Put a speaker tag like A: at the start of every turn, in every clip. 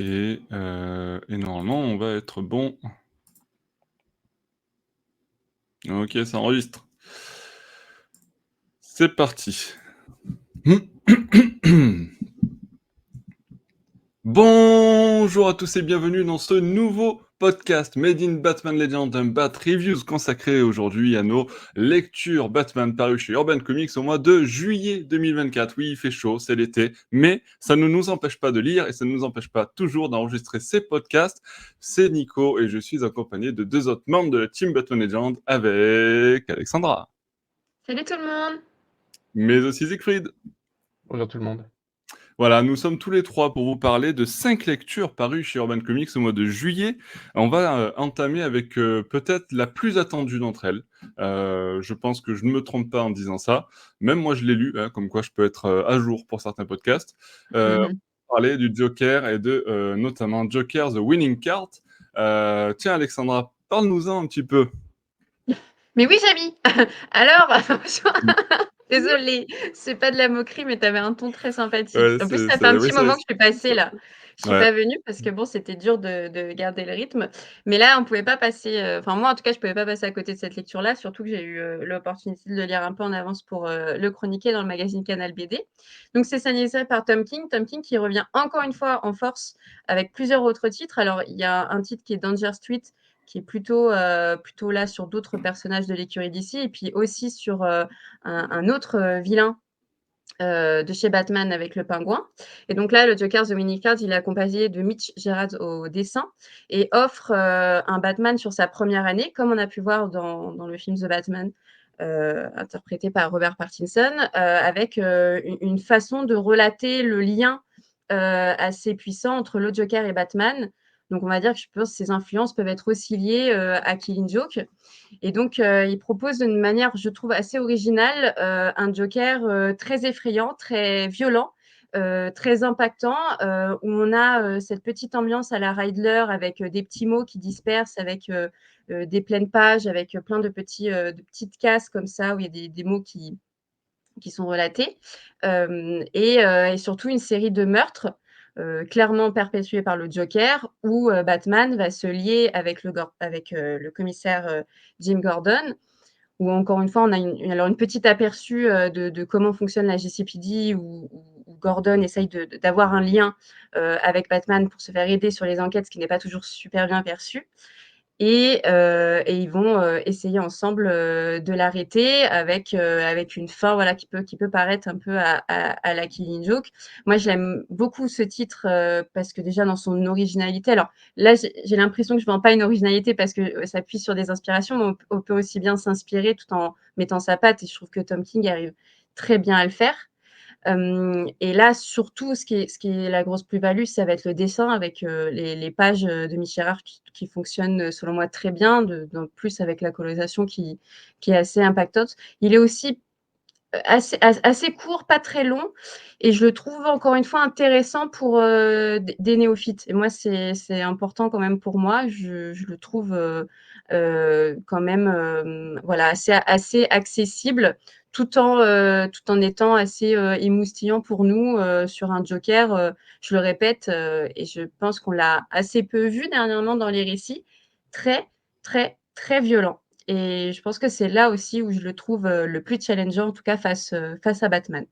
A: Et normalement, on va être bon. Ok, ça enregistre. C'est parti. Bonjour à tous et bienvenue dans ce nouveau podcast Made in Batman Legends, un Bat Reviews consacré aujourd'hui à nos lectures Batman parues chez Urban Comics au mois de juillet 2024. Oui, il fait chaud, c'est l'été, mais ça ne nous empêche pas de lire et ça ne nous empêche pas toujours d'enregistrer ces podcasts. C'est Nico et je suis accompagné de deux autres membres de la team Batman Legends avec Alexandra.
B: Salut tout le monde.
A: Mais aussi Siegfried.
C: Bonjour tout le monde.
A: Voilà, nous sommes tous les trois pour vous parler de 5 lectures parues chez Urban Comics au mois de juillet. On va entamer avec peut-être la plus attendue d'entre elles. Je pense que je ne me trompe pas en disant ça. Même moi, je l'ai lu, hein, comme quoi je peux être à jour pour certains podcasts. On va parler du Joker et de notamment Joker The Winning Card. Tiens, Alexandra, parle-nous-en un petit peu.
B: Mais oui, Jamy. Alors, désolée, c'est pas de la moquerie, mais tu avais un ton très sympathique.
A: Ouais,
B: En plus, ça fait un petit moment que je suis passée là. Je suis
A: Ouais.
B: pas venue parce que bon, c'était dur de garder le rythme. Mais là, on pouvait pas passer. Enfin, moi, en tout cas, je pouvais pas passer à côté de cette lecture-là, surtout que j'ai eu l'opportunité de le lire un peu en avance pour le chroniquer dans le magazine Canal BD. Donc, c'est scénarisé par Tom King. Tom King qui revient encore une fois en force avec plusieurs autres titres. Alors, il y a un titre qui est Danger Street, qui est plutôt là sur d'autres personnages de l'écurie d'ici, et puis aussi sur un autre vilain de chez Batman avec le pingouin. Et donc là, le Joker The Winning Card, il est accompagné de Mitch Gerads au dessin et offre un Batman sur sa première année, comme on a pu voir dans le film The Batman, interprété par Robert Pattinson, avec une façon de relater le lien assez puissant entre le Joker et Batman. Donc, on va dire que je pense que ces influences peuvent être aussi liées à Killing Joke. Et donc, il propose d'une manière, je trouve, assez originale, un Joker très effrayant, très violent, très impactant, où on a cette petite ambiance à la Riddler avec des petits mots qui dispersent, avec des pleines pages, avec plein de petites cases comme ça, où il y a des mots qui sont relatés, et surtout une série de meurtres clairement perpétués par le Joker, où Batman va se lier avec le commissaire Jim Gordon, où encore une fois, on a une petite aperçu de comment fonctionne la GCPD, où Gordon essaye d'avoir un lien avec Batman pour se faire aider sur les enquêtes, ce qui n'est pas toujours super bien perçu. Et ils vont essayer ensemble de l'arrêter avec une fin, voilà, qui peut paraître un peu à la Killing Joke. Moi, j'aime beaucoup ce titre parce que déjà dans son originalité, alors là, j'ai l'impression que je ne vends pas une originalité parce que ça appuie sur des inspirations, mais on peut aussi bien s'inspirer tout en mettant sa patte, et je trouve que Tom King arrive très bien à le faire. Et là, surtout, ce qui est la grosse plus-value, ça va être le dessin avec les pages de Mich Gérard qui fonctionnent, selon moi, très bien, plus avec la colorisation qui est assez impactante. Il est aussi assez court, pas très long, et je le trouve encore une fois intéressant pour des néophytes. Et moi, c'est important quand même pour moi. Je le trouve quand même voilà, assez accessible, tout en étant assez émoustillant pour nous sur un Joker, je le répète, et je pense qu'on l'a assez peu vu dernièrement dans les récits, très, très, très violent. Et je pense que c'est là aussi où je le trouve le plus challengeant, en tout cas face à Batman.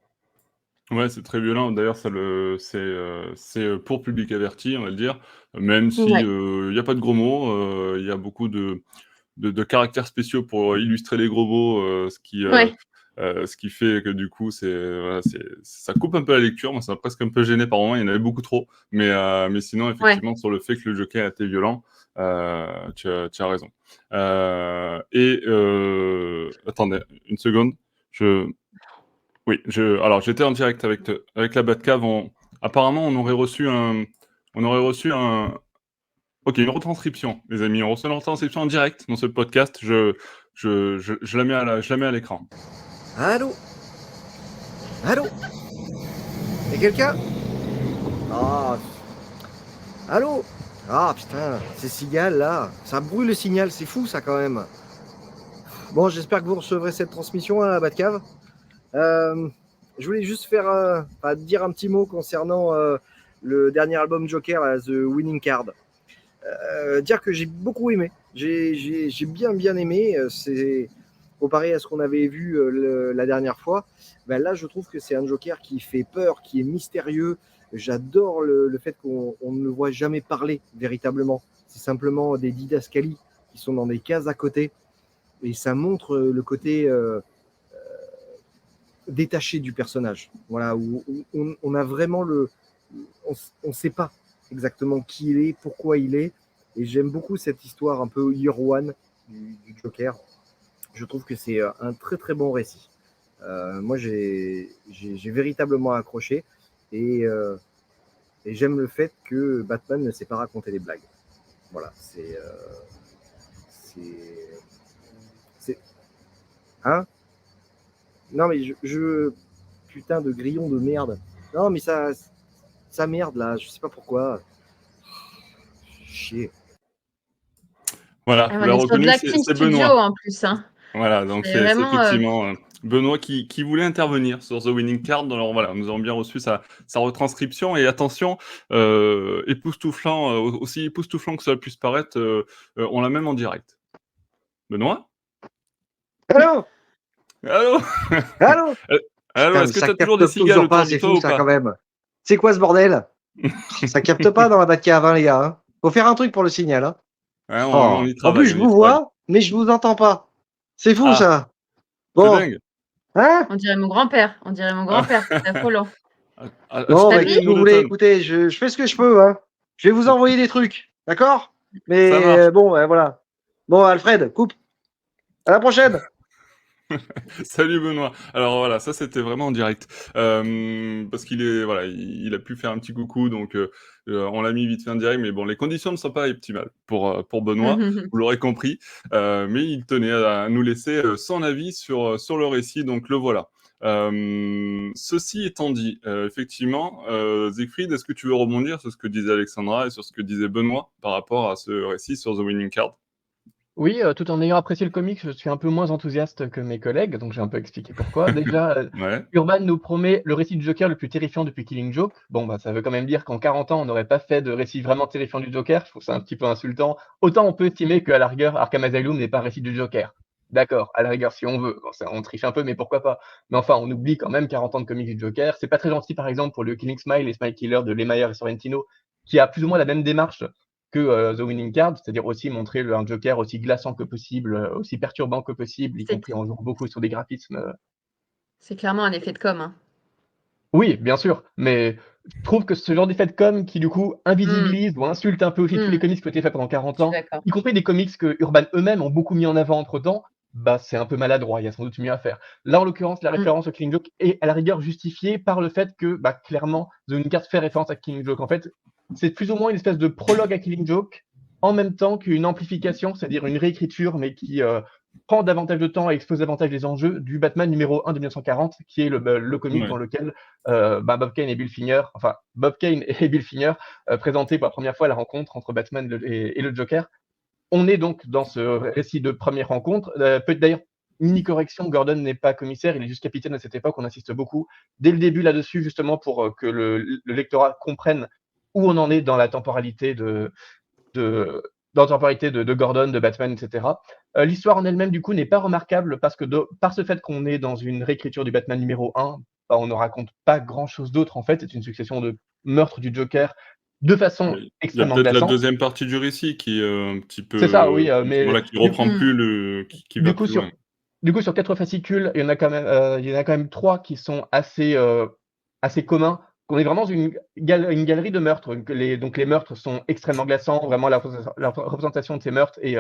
A: Ouais, c'est très violent. D'ailleurs, c'est pour public averti, on va le dire. Même si
B: Ouais.
A: il y a pas de gros mots, il y a beaucoup de caractères spéciaux pour illustrer les gros mots,
B: Ouais.
A: ce qui fait que du coup, voilà, ça coupe un peu la lecture. Moi, ça m'a presque un peu gêné par moments. Il y en avait beaucoup trop. Mais sinon,
B: Ouais.
A: effectivement, sur le fait que le Joker était violent, tu as raison. Attendez une seconde. Oui, alors j'étais en direct avec la Batcave. Apparemment, on aurait reçu Ok, une retranscription, les amis. On reçoit une retranscription en direct dans ce podcast. Je la mets à l'écran.
D: Allô? Allô? Y'a quelqu'un? Ah. Allô? Ah putain, c'est Signal là. Ça brouille le signal, c'est fou ça quand même. Bon, j'espère que vous recevrez cette transmission à la Batcave. Je voulais juste dire un petit mot concernant le dernier album Joker, là, The Winning Card. Dire que j'ai beaucoup aimé. J'ai bien aimé. C'est comparé à ce qu'on avait vu la dernière fois. Ben là, je trouve que c'est un Joker qui fait peur, qui est mystérieux. J'adore le fait qu'on ne le voit jamais parler véritablement. C'est simplement des didascalies qui sont dans des cases à côté. Et ça montre le côté détaché du personnage. Voilà, où on a vraiment on sait pas exactement qui il est, pourquoi il est. Et j'aime beaucoup cette histoire un peu year one du Joker. Je trouve que c'est un très très bon récit. Moi, j'ai véritablement accroché et j'aime le fait que Batman ne sait pas raconter des blagues. Voilà, c'est hein? Non mais putain de grillon de merde. Non mais ça merde là, je sais pas pourquoi. Chier.
A: Voilà,
B: Ah,
A: vous
B: on
A: l'avez
B: est sur de
A: reconnu,
B: l'acting
A: c'est
B: studio
A: Benoît.
B: en plus, hein.
A: Voilà, donc
B: C'est
A: c'est
B: vraiment,
A: effectivement Benoît qui voulait intervenir sur The Winning Card. Alors voilà, nous avons bien reçu sa retranscription et attention, époustouflant, aussi époustouflant que cela puisse paraître, on l'a même en direct. Benoît?
D: Allô?
A: Allô?
D: Allô?
A: Allô,
D: Putain,
A: est-ce
D: mais
A: que
D: ça
A: tu as toujours
D: capte
A: des cigales
D: toujours pas,
A: autour de
D: c'est
A: toi
D: fou
A: ou
D: ça quand
A: pas?
D: même. C'est quoi ce bordel? Ça capte pas dans la Batcave, hein, les gars. Hein. Faut faire un truc pour le signal. Hein.
A: Ouais, on
D: Oh.
A: y
D: En plus,
A: travaille,
D: je
A: on y
D: vous
A: travaille.
D: vois, mais je vous entends pas. C'est fou
A: Ah,
D: ça.
A: c'est
D: Bon.
A: dingue.
D: Hein?
B: on dirait mon grand-père, c'est affolant. Je
D: Bon, bah,
B: t'appuie?
D: qu'est-ce que vous voulez?
A: monotone.
D: Écoutez, je fais ce que je peux. Hein. Je vais vous envoyer des trucs. D'accord?
A: Ça
D: Mais
A: marche.
D: bon, voilà. Bon, Alfred, coupe. À la prochaine.
A: Salut Benoît. Alors voilà, ça c'était vraiment en direct. Parce qu'il est voilà, il a pu faire un petit coucou, donc on l'a mis vite fait en direct, mais bon, les conditions ne sont pas optimales pour Benoît, vous l'aurez compris. Mais il tenait à nous laisser son avis sur le récit, donc le voilà. Ceci étant dit, effectivement, Siegfried, est-ce que tu veux rebondir sur ce que disait Alexandra et sur ce que disait Benoît par rapport à ce récit sur The Winning Card?
C: Oui, tout en ayant apprécié le comics, je suis un peu moins enthousiaste que mes collègues, donc j'ai un peu expliqué pourquoi. Déjà,
A: Ouais.
C: Urban nous promet le récit du Joker le plus terrifiant depuis Killing Joke. Bon, bah, ça veut quand même dire qu'en 40 ans, on n'aurait pas fait de récit vraiment terrifiant du Joker. Je trouve ça un petit peu insultant. Autant on peut estimer qu'à la rigueur, Arkham Asylum n'est pas un récit du Joker. D'accord, à la rigueur, si on veut. Bon, ça, on triche un peu, mais pourquoi pas. Mais enfin, on oublie quand même 40 ans de comics du Joker. C'est pas très gentil, par exemple, pour le Killing Smile et Smile Killer de Lemire et Sorrentino, qui a plus ou moins la même démarche que The Winning Card, c'est-à-dire aussi montrer un Joker aussi glaçant que possible, aussi perturbant que possible, y
B: C'est
C: compris en jouant beaucoup sur des graphismes.
B: c'est clairement un effet de com', hein.
C: Oui, bien sûr, mais je trouve que ce genre d'effet de com qui, du coup,
B: Mmh.
C: invisibilise ou insulte un peu aussi tous les
B: Mmh.
C: comics qui ont été faits pendant 40
B: Je suis
C: ans,
B: d'accord.
C: y compris des comics que Urban eux-mêmes ont beaucoup mis en avant entre-temps, bah, c'est un peu maladroit, il y a sans doute mieux à faire. Là, en l'occurrence, la
B: Mmh.
C: référence au Killing Joke est à la rigueur justifiée par le fait que, bah, clairement, The Winning Card fait référence à Killing Joke. En fait, c'est plus ou moins une espèce de prologue à Killing Joke, en même temps qu'une amplification, c'est-à-dire une réécriture, mais qui prend davantage de temps et expose davantage les enjeux du Batman numéro 1 de 1940, qui est le comic
A: Ouais.
C: dans lequel Bob Kane et Bill Finger, enfin Bob Kane et Bill Finger présentaient pour la première fois la rencontre entre Batman et le Joker. On est donc dans ce récit de première rencontre. Peut-être d'ailleurs, mini correction, Gordon n'est pas commissaire, il est juste capitaine à cette époque, on insiste beaucoup dès le début là-dessus, justement pour que le lectorat comprenne où on en est dans la temporalité de, dans la temporalité de Gordon, de Batman, etc. L'histoire en elle-même, du coup, n'est pas remarquable parce que par ce fait qu'on est dans une réécriture du Batman numéro 1, bah, on ne raconte pas grand-chose d'autre en fait. C'est une succession de meurtres du Joker de façon
A: Oui. Il y a
C: extrêmement
A: peut-être la
C: glaçante.
A: deuxième partie du récit qui est un petit
C: C'est ça,
A: peu,
C: oui, mais
A: voilà, qui
C: du,
A: reprend
B: Mmh.
A: plus qui va
C: du coup,
A: plus loin.
C: sur 4 fascicules, il y en a quand même 3 qui sont assez communs. On est vraiment dans une galerie de meurtres. Donc les meurtres sont extrêmement glaçants. Vraiment, la représentation de ces meurtres est,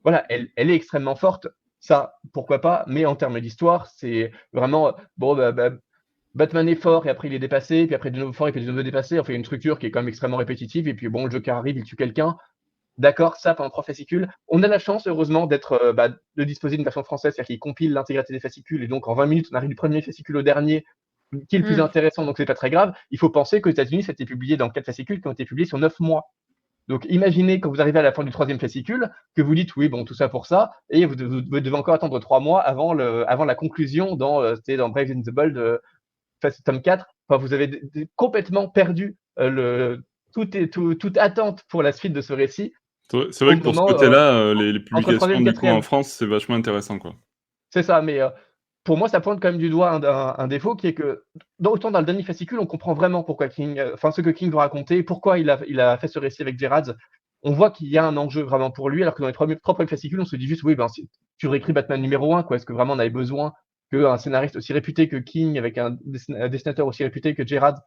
C: voilà, elle est extrêmement forte. Ça, pourquoi pas. Mais en termes d'histoire, c'est vraiment, bon, Batman est fort et après il est dépassé. Puis après de nouveau fort et puis de nouveau dépassé. Enfin, il y a une structure qui est quand même extrêmement répétitive. Et puis bon, le Joker arrive, il tue quelqu'un. D'accord, ça pendant 3 fascicules. On a la chance, heureusement, de disposer d'une version française, c'est-à-dire qu'il compile l'intégralité des fascicules, et donc en 20 minutes, on arrive du premier fascicule au dernier, qui est le plus
B: Mmh.
C: intéressant, donc c'est pas très grave. Il faut penser qu'aux États-Unis, ça a été publié dans 4 fascicules qui ont été publiés sur 9 mois. Donc imaginez quand vous arrivez à la fin du troisième fascicule, que vous dites oui, bon, tout ça pour ça, et vous devez encore attendre 3 mois avant la conclusion dans Brave and the Bold, tome 4. Enfin, vous avez complètement perdu toute attente pour la suite de ce récit
A: C'est
C: au
A: vrai que pour ce
C: moment
A: côté-là, les
C: entre le troisième
A: publications
C: et le
A: du coup en
C: quatrième.
A: France, c'est vachement intéressant, quoi.
C: C'est ça, mais pour moi, ça pointe quand même du doigt un défaut qui est que, autant dans le dernier fascicule, on comprend vraiment pourquoi King, enfin ce que King veut raconter, pourquoi il a fait ce récit avec Gerard. On voit qu'il y a un enjeu vraiment pour lui, alors que dans les trois premiers fascicules, on se dit juste, oui, ben, tu réécris Batman numéro 1, quoi. Est-ce que vraiment on avait besoin qu'un scénariste aussi réputé que King, avec un dessinateur aussi réputé que Gerard,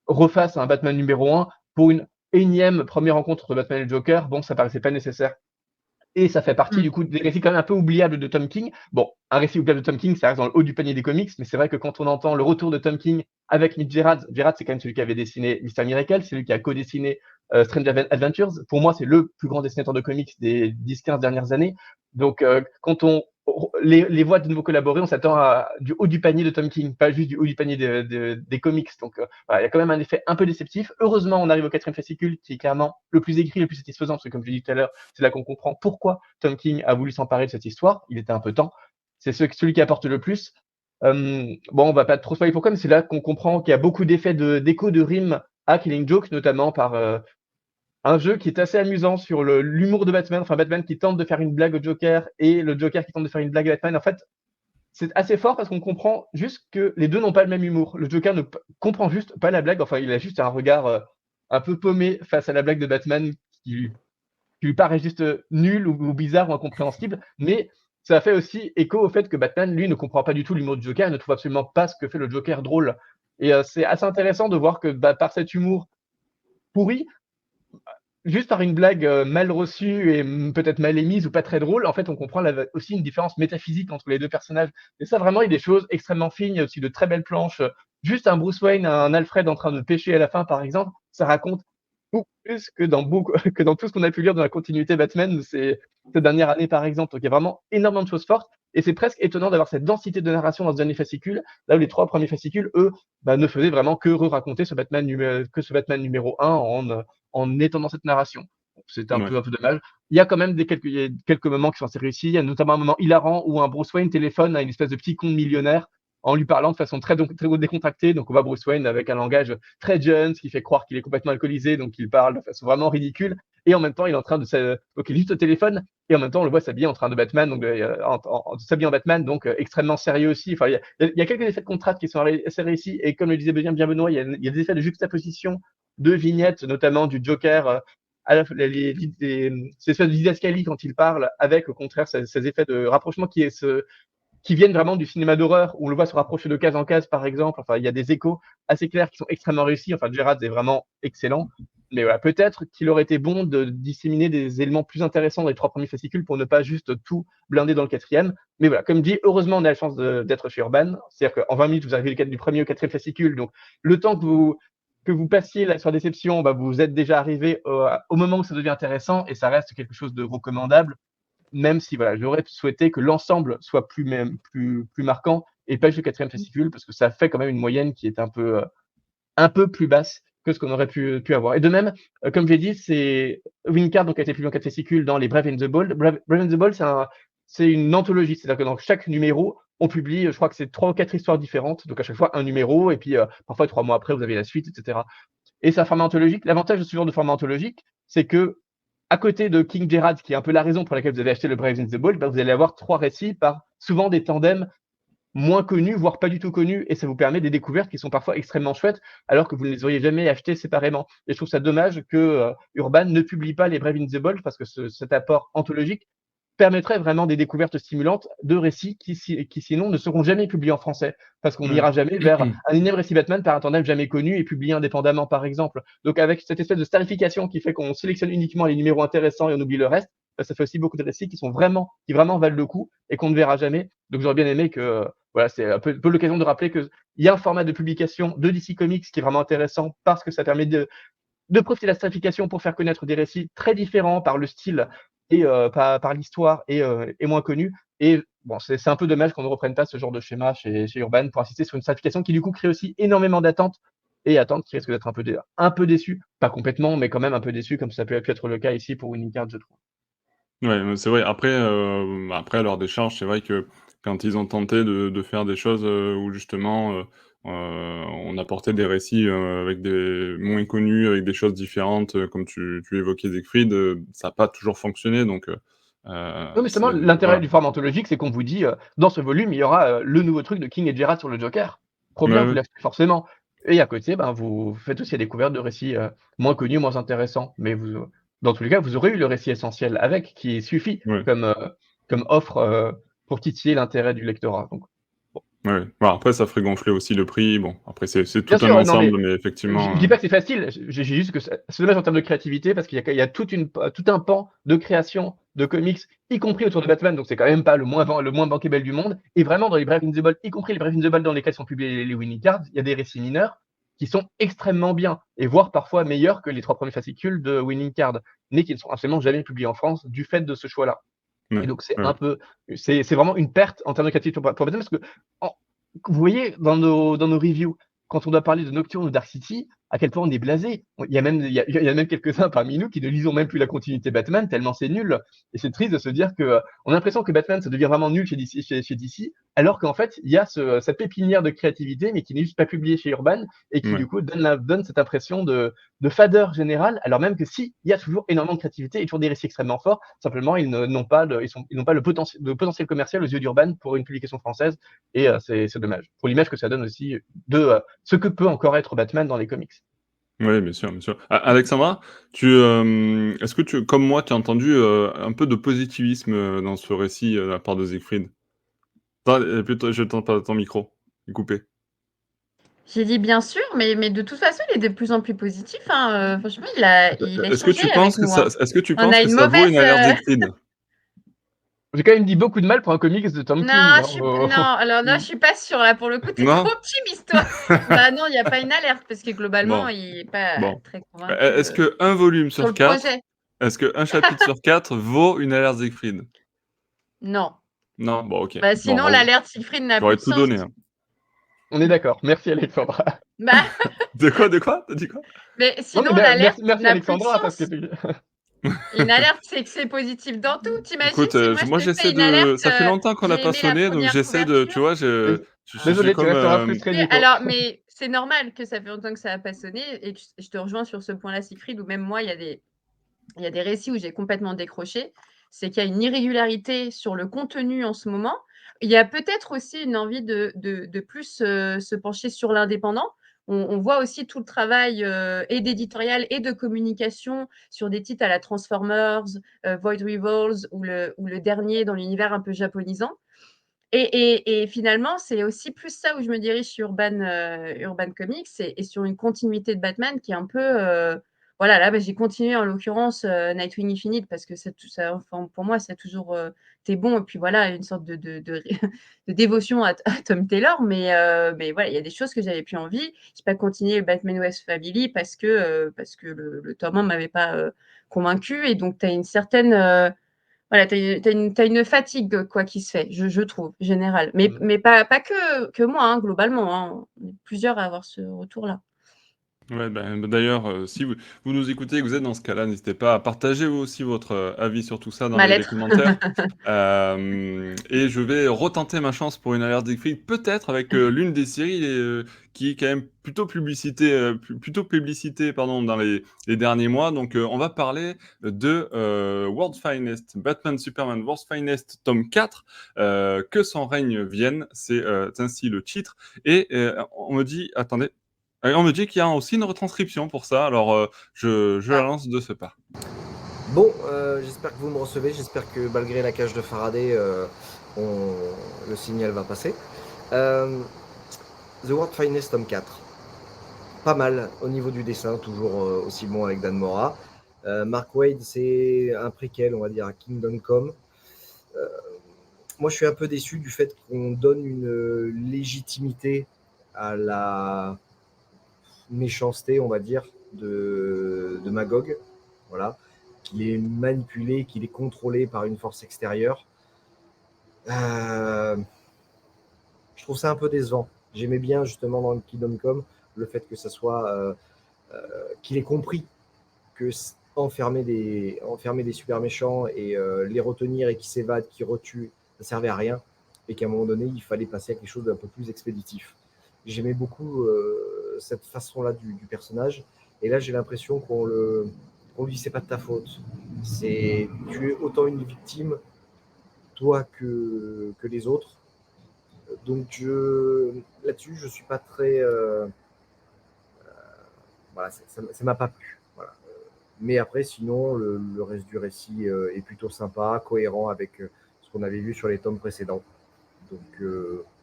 C: refasse un Batman numéro 1 pour une énième première rencontre entre Batman et le Joker? Bon, ça paraissait pas nécessaire. Et ça fait partie
B: Mmh.
C: du coup des récits quand même un peu oubliables de Tom King. Bon, un récit oubliable de Tom King, ça reste dans le haut du panier des comics, mais c'est vrai que quand on entend le retour de Tom King avec Nick Gerard, Gerard c'est quand même celui qui avait dessiné Mr. Miracle, c'est lui qui a co-dessiné Strange Adventures. Pour moi, c'est le plus grand dessinateur de comics des 10-15 dernières années. Donc quand on les voit de nouveau collaborer, on s'attend à du haut du panier de Tom King, pas juste du haut du panier des comics. Donc voilà, il y a quand même un effet un peu déceptif. Heureusement, on arrive au quatrième fascicule, qui est clairement le plus écrit, le plus satisfaisant, parce que comme je l'ai dit tout à l'heure, c'est là qu'on comprend pourquoi Tom King a voulu s'emparer de cette histoire. Il était un peu temps. C'est celui qui apporte le plus. Bon, on va pas trop spoiler pourquoi, mais c'est là qu'on comprend qu'il y a beaucoup d'effets d'écho, de rimes à Killing Joke, notamment par un jeu qui est assez amusant sur l'humour de Batman, enfin Batman qui tente de faire une blague au Joker et le Joker qui tente de faire une blague à Batman. En fait, c'est assez fort parce qu'on comprend juste que les deux n'ont pas le même humour. Le Joker ne comprend juste pas la blague, enfin il a juste un regard un peu paumé face à la blague de Batman qui, qui lui paraît juste nul ou bizarre ou incompréhensible, mais ça fait aussi écho au fait que Batman, lui, ne comprend pas du tout l'humour du Joker, il ne trouve absolument pas ce que fait le Joker drôle. Et c'est assez intéressant de voir que par cet humour pourri, juste par une blague mal reçue et peut-être mal émise ou pas très drôle, en fait, on comprend aussi une différence métaphysique entre les deux personnages. Et ça, vraiment, il y a des choses extrêmement fines. Il y a aussi de très belles planches. Juste un Bruce Wayne, un Alfred en train de pêcher à la fin, par exemple, ça raconte beaucoup plus que dans tout ce qu'on a pu lire dans la continuité Batman de ces dernières années, par exemple. Donc, il y a vraiment énormément de choses fortes. Et c'est presque étonnant d'avoir cette densité de narration dans ce dernier fascicule, là où les trois premiers fascicules, eux, bah, ne faisaient vraiment que re-raconter ce Batman, ce Batman numéro 1 en étant dans cette narration. C'est
A: Ouais.
C: un peu dommage. Il y a quand même il y a quelques moments qui sont assez réussis. Il y a notamment un moment hilarant où un Bruce Wayne téléphone à une espèce de petit con millionnaire en lui parlant de façon très décontractée. Donc on voit Bruce Wayne avec un langage très jeune, ce qui fait croire qu'il est complètement alcoolisé, donc il parle de façon vraiment ridicule. Et en même temps, il est en train donc il est juste au téléphone, et en même temps, on le voit s'habiller en train de Batman, donc s'habiller en Batman, donc extrêmement sérieux aussi. Enfin, il y a quelques effets de contraste qui sont assez réussis, et comme le disait bien Benoît, il y a des effets de juxtaposition de vignettes, notamment du Joker, ces espèces de didascalie quand il parle, avec au contraire ces effets de rapprochement qui viennent vraiment du cinéma d'horreur, où on le voit se rapprocher de case en case, par exemple. Enfin, il y a des échos assez clairs qui sont extrêmement réussis. Enfin, Gerard est vraiment excellent. Mais voilà, peut-être qu'il aurait été bon de disséminer des éléments plus intéressants dans les trois premiers fascicules pour ne pas juste tout blinder dans le quatrième. Mais voilà, comme dit, heureusement, on a la chance d'être chez Urban. C'est-à-dire qu'en 20 minutes, vous arrivez du premier au quatrième fascicule. Donc, le temps que vous passiez la sur déception, bah, vous êtes déjà arrivé au moment où ça devient intéressant, et ça reste quelque chose de recommandable, même si voilà, j'aurais souhaité que l'ensemble soit plus marquant et pas juste le quatrième fascicule, parce que ça fait quand même une moyenne qui est un peu plus basse que ce qu'on aurait pu avoir. Et de même, comme j'ai dit, c'est Wincard donc a été publié en 4 fascicules dans les Brave and the Bold. Brave and the Bold, c'est une anthologie, c'est-à-dire que dans chaque numéro, on publie, je crois que c'est 3 ou 4 histoires différentes, donc à chaque fois un numéro, et puis parfois 3 mois après, vous avez la suite, etc. Et c'est un format anthologique. L'avantage de ce genre de format anthologique, c'est que à côté de King Gerard, qui est un peu la raison pour laquelle vous avez acheté le Brave and the Bold, bah, vous allez avoir 3 récits par souvent des tandems moins connus, voire pas du tout connus, et ça vous permet des découvertes qui sont parfois extrêmement chouettes, alors que vous ne les auriez jamais achetés séparément. Et je trouve ça dommage que Urban ne publie pas les Brave and the Bold, parce que cet apport anthologique permettrait vraiment des découvertes stimulantes de récits qui sinon ne seront jamais publiés en français, parce qu'on
A: Ouais.
C: n'ira jamais vers un énième récit Batman par un tandem jamais connu et publié indépendamment, par exemple. Donc avec cette espèce de starification qui fait qu'on sélectionne uniquement les numéros intéressants et on oublie le reste, bah, ça fait aussi beaucoup de récits qui vraiment valent le coup et qu'on ne verra jamais. Donc j'aurais bien aimé que voilà, c'est un peu l'occasion de rappeler qu'il y a un format de publication de DC Comics qui est vraiment intéressant parce que ça permet de profiter de la starification pour faire connaître des récits très différents par le style et par l'histoire et moins connus. Et bon, c'est un peu dommage qu'on ne reprenne pas ce genre de schéma chez Urban pour insister sur une starification qui du coup crée aussi énormément d'attentes et attentes qui risquent d'être un peu déçus, pas complètement, mais quand même un peu déçus, comme ça peut être le cas ici pour Winning Card, je trouve.
A: Ouais, c'est vrai. Après à leur décharge, c'est vrai que quand ils ont tenté de faire des choses, où justement, On apportait des récits avec des moins connus, avec des choses différentes, comme tu évoquais Siegfried, ça n'a pas toujours fonctionné, donc
C: Non, mais justement,
A: c'est
C: l'intérêt
A: voilà.
C: du format anthologique, c'est qu'on vous dit, dans ce volume, il y aura, le nouveau truc de King et Geralt sur le Joker. Trop
A: Ouais,
C: bien, vous
A: ouais.
C: l'achetez forcément. Et à côté, ben, vous faites aussi la découverte de récits, moins connus, moins intéressants. Mais vous dans tous les cas, vous aurez eu le récit essentiel avec, qui suffit
A: Ouais.
C: comme offre, pour titiller l'intérêt du lectorat. Donc bon.
A: Ouais. Bon, après ça ferait gonfler aussi le prix. Bon, après c'est
C: Bien
A: tout un
C: sûr, non, mais
A: ensemble, mais
C: je
A: effectivement,
C: dis pas que c'est facile, j'ai juste que c'est dommage en termes de créativité parce qu'il y a tout un pan de création de comics, y compris autour de Batman, donc c'est quand même pas le moins bankable du monde. Et vraiment dans les Brave in the Bold, y compris les Brave in the Bold dans lesquels sont publiés les Winning Cards, il y a des récits mineurs qui sont extrêmement bien et voire parfois meilleurs que les 3 premiers fascicules de Winning Card, mais qui ne sont absolument jamais publiés en France du fait de ce choix-là. Et
A: ouais,
C: donc c'est
A: ouais.
C: un peu c'est vraiment une perte en termes de créativité pour Batman parce que en vous voyez dans nos reviews, quand on doit parler de Nocturne ou Dark City, à quel point on est blasé. Il y a même quelques-uns parmi nous qui ne lisons même plus la continuité Batman tellement c'est nul. Et c'est triste de se dire que on a l'impression que Batman ça devient vraiment nul chez DC, alors qu'en fait il y a cette pépinière de créativité mais qui n'est juste pas publiée chez Urban et qui
A: Ouais.
C: du coup donne cette impression de fadeur générale, alors même que si, il y a toujours énormément de créativité et toujours des récits extrêmement forts, simplement n'ont pas le potentiel commercial aux yeux d'Urban pour une publication française, et c'est dommage. Pour l'image que ça donne aussi de ce que peut encore être Batman dans les comics.
A: Ouais, bien sûr, bien sûr. Alexandra, est-ce que comme moi, tu as entendu, un peu de positivisme, dans ce récit, de la part de Siegfried? Plutôt je t'entends pas ton micro, il est coupé.
B: J'ai dit bien sûr, mais de toute façon, il est de plus en plus positif, hein, franchement, il a
A: Est-ce que
B: changé
A: tu
B: avec
A: penses que
B: nous,
A: ça
B: hein.
A: est-ce que tu
B: On
A: penses
B: a
A: que
B: une
A: ça vaut une
B: mauvaise,
A: alerte Siegfried?
C: J'ai quand même dit beaucoup de mal pour un comics de Tom King.
B: non,
C: Hein,
B: non, alors là, je suis pas sûre, là, pour le coup, tu es trop
A: Non?
B: optimiste, toi. Bah non, il y a pas une alerte parce que globalement,
A: Bon,
B: il est pas
A: bon.
B: très convaincu,
A: Est-ce qu'un volume
B: sur
A: sur
B: le
A: 4,
B: projet.
A: est-ce qu'un chapitre sur 4 vaut une alerte Siegfried?
B: Non.
A: Non? Bon, OK.
B: Bah
A: Bon,
B: sinon, l'alerte Siegfried n'a plus
A: j'aurais
B: de
A: tout
B: sens.
A: donné, hein.
C: on est d'accord. Merci Alexandra.
B: Bah,
A: De quoi? De quoi? Tu dit quoi?
B: mais
C: Non mais
B: sinon, l'alerte
C: merci
B: n'a plus de
C: Alexandra parce que
B: sens. Une alerte, c'est que c'est positif dans tout. T'imagines
A: Écoute,
B: si moi je
A: moi
B: te
A: j'essaie
B: fais une
A: de
B: alerte,
A: ça fait longtemps qu'on n'a
B: j'ai
A: pas
B: aimé la
A: sonné, donc
B: première
A: j'essaie de tu
B: couverture.
A: vois, je suis
C: désolé, tu
A: comme,
C: resteras frustré
B: Oui,
C: Nico.
B: alors, mais c'est normal que ça fait longtemps que ça a pas sonné et je te rejoins sur ce point-là, Siegfried, où même moi, il y a des récits où j'ai complètement décroché. C'est qu'il y a une irrégularité sur le contenu en ce moment. Il y a peut-être aussi une envie de plus se pencher sur l'indépendant. On voit aussi tout le travail et d'éditorial et de communication sur des titres à la Transformers, Void Rivals ou le dernier dans l'univers un peu japonisant. Et finalement, c'est aussi plus ça où je me dirige sur Urban Comics et sur une continuité de Batman qui est un peu. Voilà, là, bah, j'ai continué en l'occurrence Nightwing Infinite parce que ça, enfin, pour moi, c'est toujours t'es bon. Et puis voilà, une sorte de dévotion à Tom Taylor. Mais voilà, il y a des choses que j'avais plus envie. Je n'ai pas continué le Batman West Family parce que le tome 1 ne m'avait pas convaincu. Et donc, tu as une certaine. Voilà, t'as une fatigue quoi qui se fait, je trouve, générale. Mais pas que moi, hein, globalement. Hein. On est plusieurs à avoir ce retour-là.
A: Ouais, ben, d'ailleurs, si vous nous écoutez et que vous êtes dans ce cas-là, n'hésitez pas à partager vous aussi votre, avis sur tout ça dans
B: Ma
A: les
B: lettre.
A: commentaires. Et je vais retenter ma chance pour une alerte Siegfried, peut-être avec, l'une des séries, qui est quand même plutôt plébiscitée, pardon, dans les derniers mois. Donc, on va parler de, World's Finest, Batman Superman World's Finest, tome 4, Que son règne vienne, c'est ainsi le titre. Et on me dit attendez, on me dit qu'il y a aussi une retranscription pour ça, alors je la
B: Ah.
A: lance de ce pas.
D: Bon, j'espère que vous me recevez. J'espère que malgré la cage de Faraday, le signal va passer. The World Finest tome 4. Pas mal au niveau du dessin, toujours aussi bon avec Dan Mora. Mark Waid, c'est un préquel, on va dire, à Kingdom Come. Moi, je suis un peu déçu du fait qu'on donne une légitimité à la méchanceté, on va dire, de Magog. Voilà. Qu'il est manipulé, qu'il est contrôlé par une force extérieure. Je trouve ça un peu décevant. J'aimais bien justement dans le Kingdom Come le fait que ça soit qu'il ait compris que enfermer des super méchants et les retenir et qui s'évadent, qui retuent, ça servait à rien et qu'à un moment donné, il fallait passer à quelque chose d'un peu plus expéditif. j'aimais beaucoup cette façon-là du personnage. Et là, j'ai l'impression qu'on lui dit c'est pas de ta faute. Tu es autant une victime, toi, que les autres. Donc là-dessus, je suis pas très. Voilà, ça m'a pas plu. Voilà. Mais après, sinon, le reste du récit est plutôt sympa, cohérent avec ce qu'on avait vu sur les tomes précédents. Donc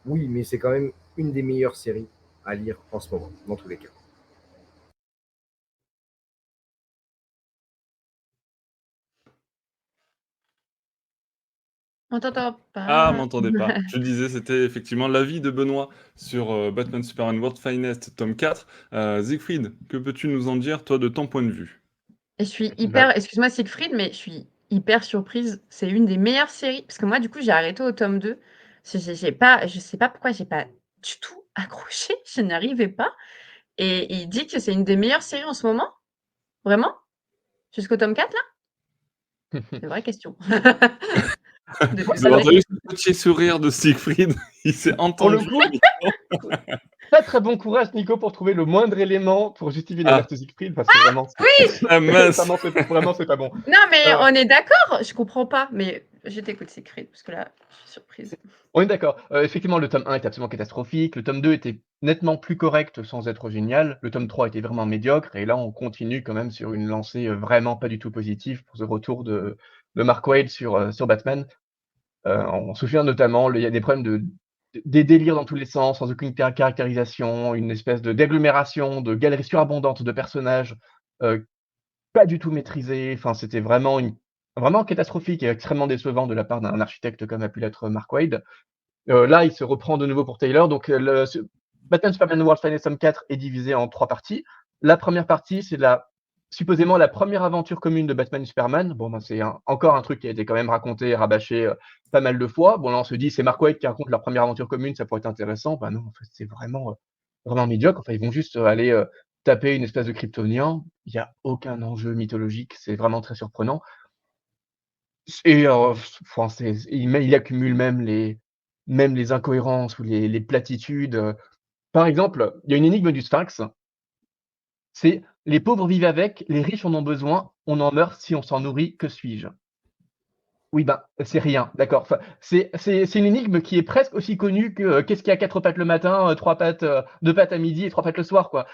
D: oui, mais c'est quand même une des meilleures séries à lire en ce moment, dans tous les cas.
B: On t'entend
A: Ah,
B: pas.
A: m'entendez pas. Je disais, c'était effectivement l'avis de Benoît sur Batman Superman World Finest, tome 4. Siegfried, que peux-tu nous en dire, toi, de ton point de vue?
B: Et je suis
C: Bah,
B: hyper, excuse-moi Siegfried, mais je suis hyper surprise. C'est une des meilleures séries. Parce que moi, du coup, j'ai arrêté au tome 2. J'ai pas, je sais pas pourquoi, j'ai pas du tout accroché. Je n'arrivais pas. Et il dit que c'est une des meilleures séries en ce moment. Vraiment? Jusqu'au tome 4, là? C'est une vraie question.
A: Vous
B: Ça
A: avez
B: vraie
A: entendu
B: question.
A: ce petit sourire de Siegfried? Il s'est
C: Pour le
A: entendu.
C: coup, très très bon courage, Nico, pour trouver le moindre élément pour justifier
A: Ah,
C: l'alerte Siegfried, parce que vraiment,
B: Oui!
A: ah mince!
C: vraiment, c'est pas bon.
B: Non, mais
C: Euh,
B: on est d'accord. Je comprends pas. Mais je t'écoute, Siegfried, parce que là, je suis surprise.
C: on est d'accord. Effectivement, le tome 1 est absolument catastrophique. Le tome 2 était nettement plus correct sans être génial. Le tome 3 était vraiment médiocre. Et là, on continue quand même sur une lancée vraiment pas du tout positive pour ce retour de Mark Waid sur Batman. On se souvient notamment, il y a des problèmes des délires dans tous les sens, sans aucune caractérisation, une espèce de d'agglomération, de galeries surabondantes de personnages, heu, pas du tout maîtrisés. Enfin, c'était vraiment catastrophique et extrêmement décevant de la part d'un architecte comme a pu l'être Mark Waid. Là, il se reprend de nouveau pour Taylor. Donc, Batman Superman World Finest tome 4 est divisé en 3 parties. La première partie, c'est supposément la première aventure commune de Batman et Superman. Bon, ben, c'est encore un truc qui a été quand même raconté et rabâché pas mal de fois. Bon, là, on se dit, c'est Mark Waid qui raconte leur première aventure commune, ça pourrait être intéressant. Ben non, en fait, c'est vraiment médiocre. Enfin, ils vont juste aller taper une espèce de Kryptonien. Il n'y a aucun enjeu mythologique. C'est vraiment très surprenant. Et enfin, il accumule même les incohérences ou les platitudes. Par exemple, il y a une énigme du Sphinx, c'est: «Les pauvres vivent avec, les riches en ont besoin, on en meurt si on s'en nourrit, que suis-je?» Oui, ben, c'est rien, d'accord. Enfin, c'est une énigme qui est presque aussi connue que, qu'est-ce qui a 4 pattes le matin, 3 pattes, 2 pattes à midi et 3 pattes le soir, quoi.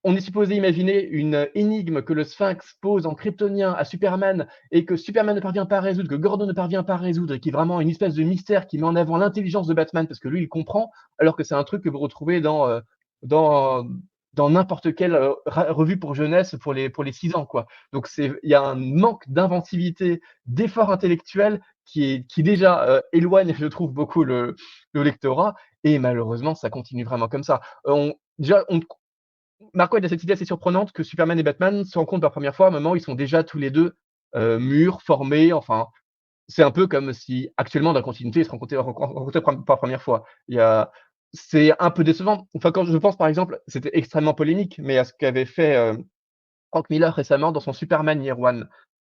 C: On est supposé imaginer une énigme que le Sphinx pose en kryptonien à Superman et que Superman ne parvient pas à résoudre, que Gordon ne parvient pas à résoudre et qui est vraiment une espèce de mystère qui met en avant l'intelligence de Batman parce que lui, il comprend, alors que c'est un truc que vous retrouvez dans dans n'importe quelle, revue pour jeunesse pour les 6 ans, quoi. Donc il y a un manque d'inventivité, d'effort intellectuel qui déjà, éloigne, je trouve, beaucoup le lectorat et malheureusement, ça continue vraiment comme ça. On déjà, on Mark Waid a cette idée assez surprenante que Superman et Batman se rencontrent pour la première fois à un moment où ils sont déjà tous les 2 mûrs, formés, enfin, c'est un peu comme si actuellement dans la continuité, ils se rencontraient pour la première fois. C'est un peu décevant. Enfin, quand je pense par exemple, c'était extrêmement polémique, mais à ce qu'avait fait, Frank Miller récemment dans son Superman Year One,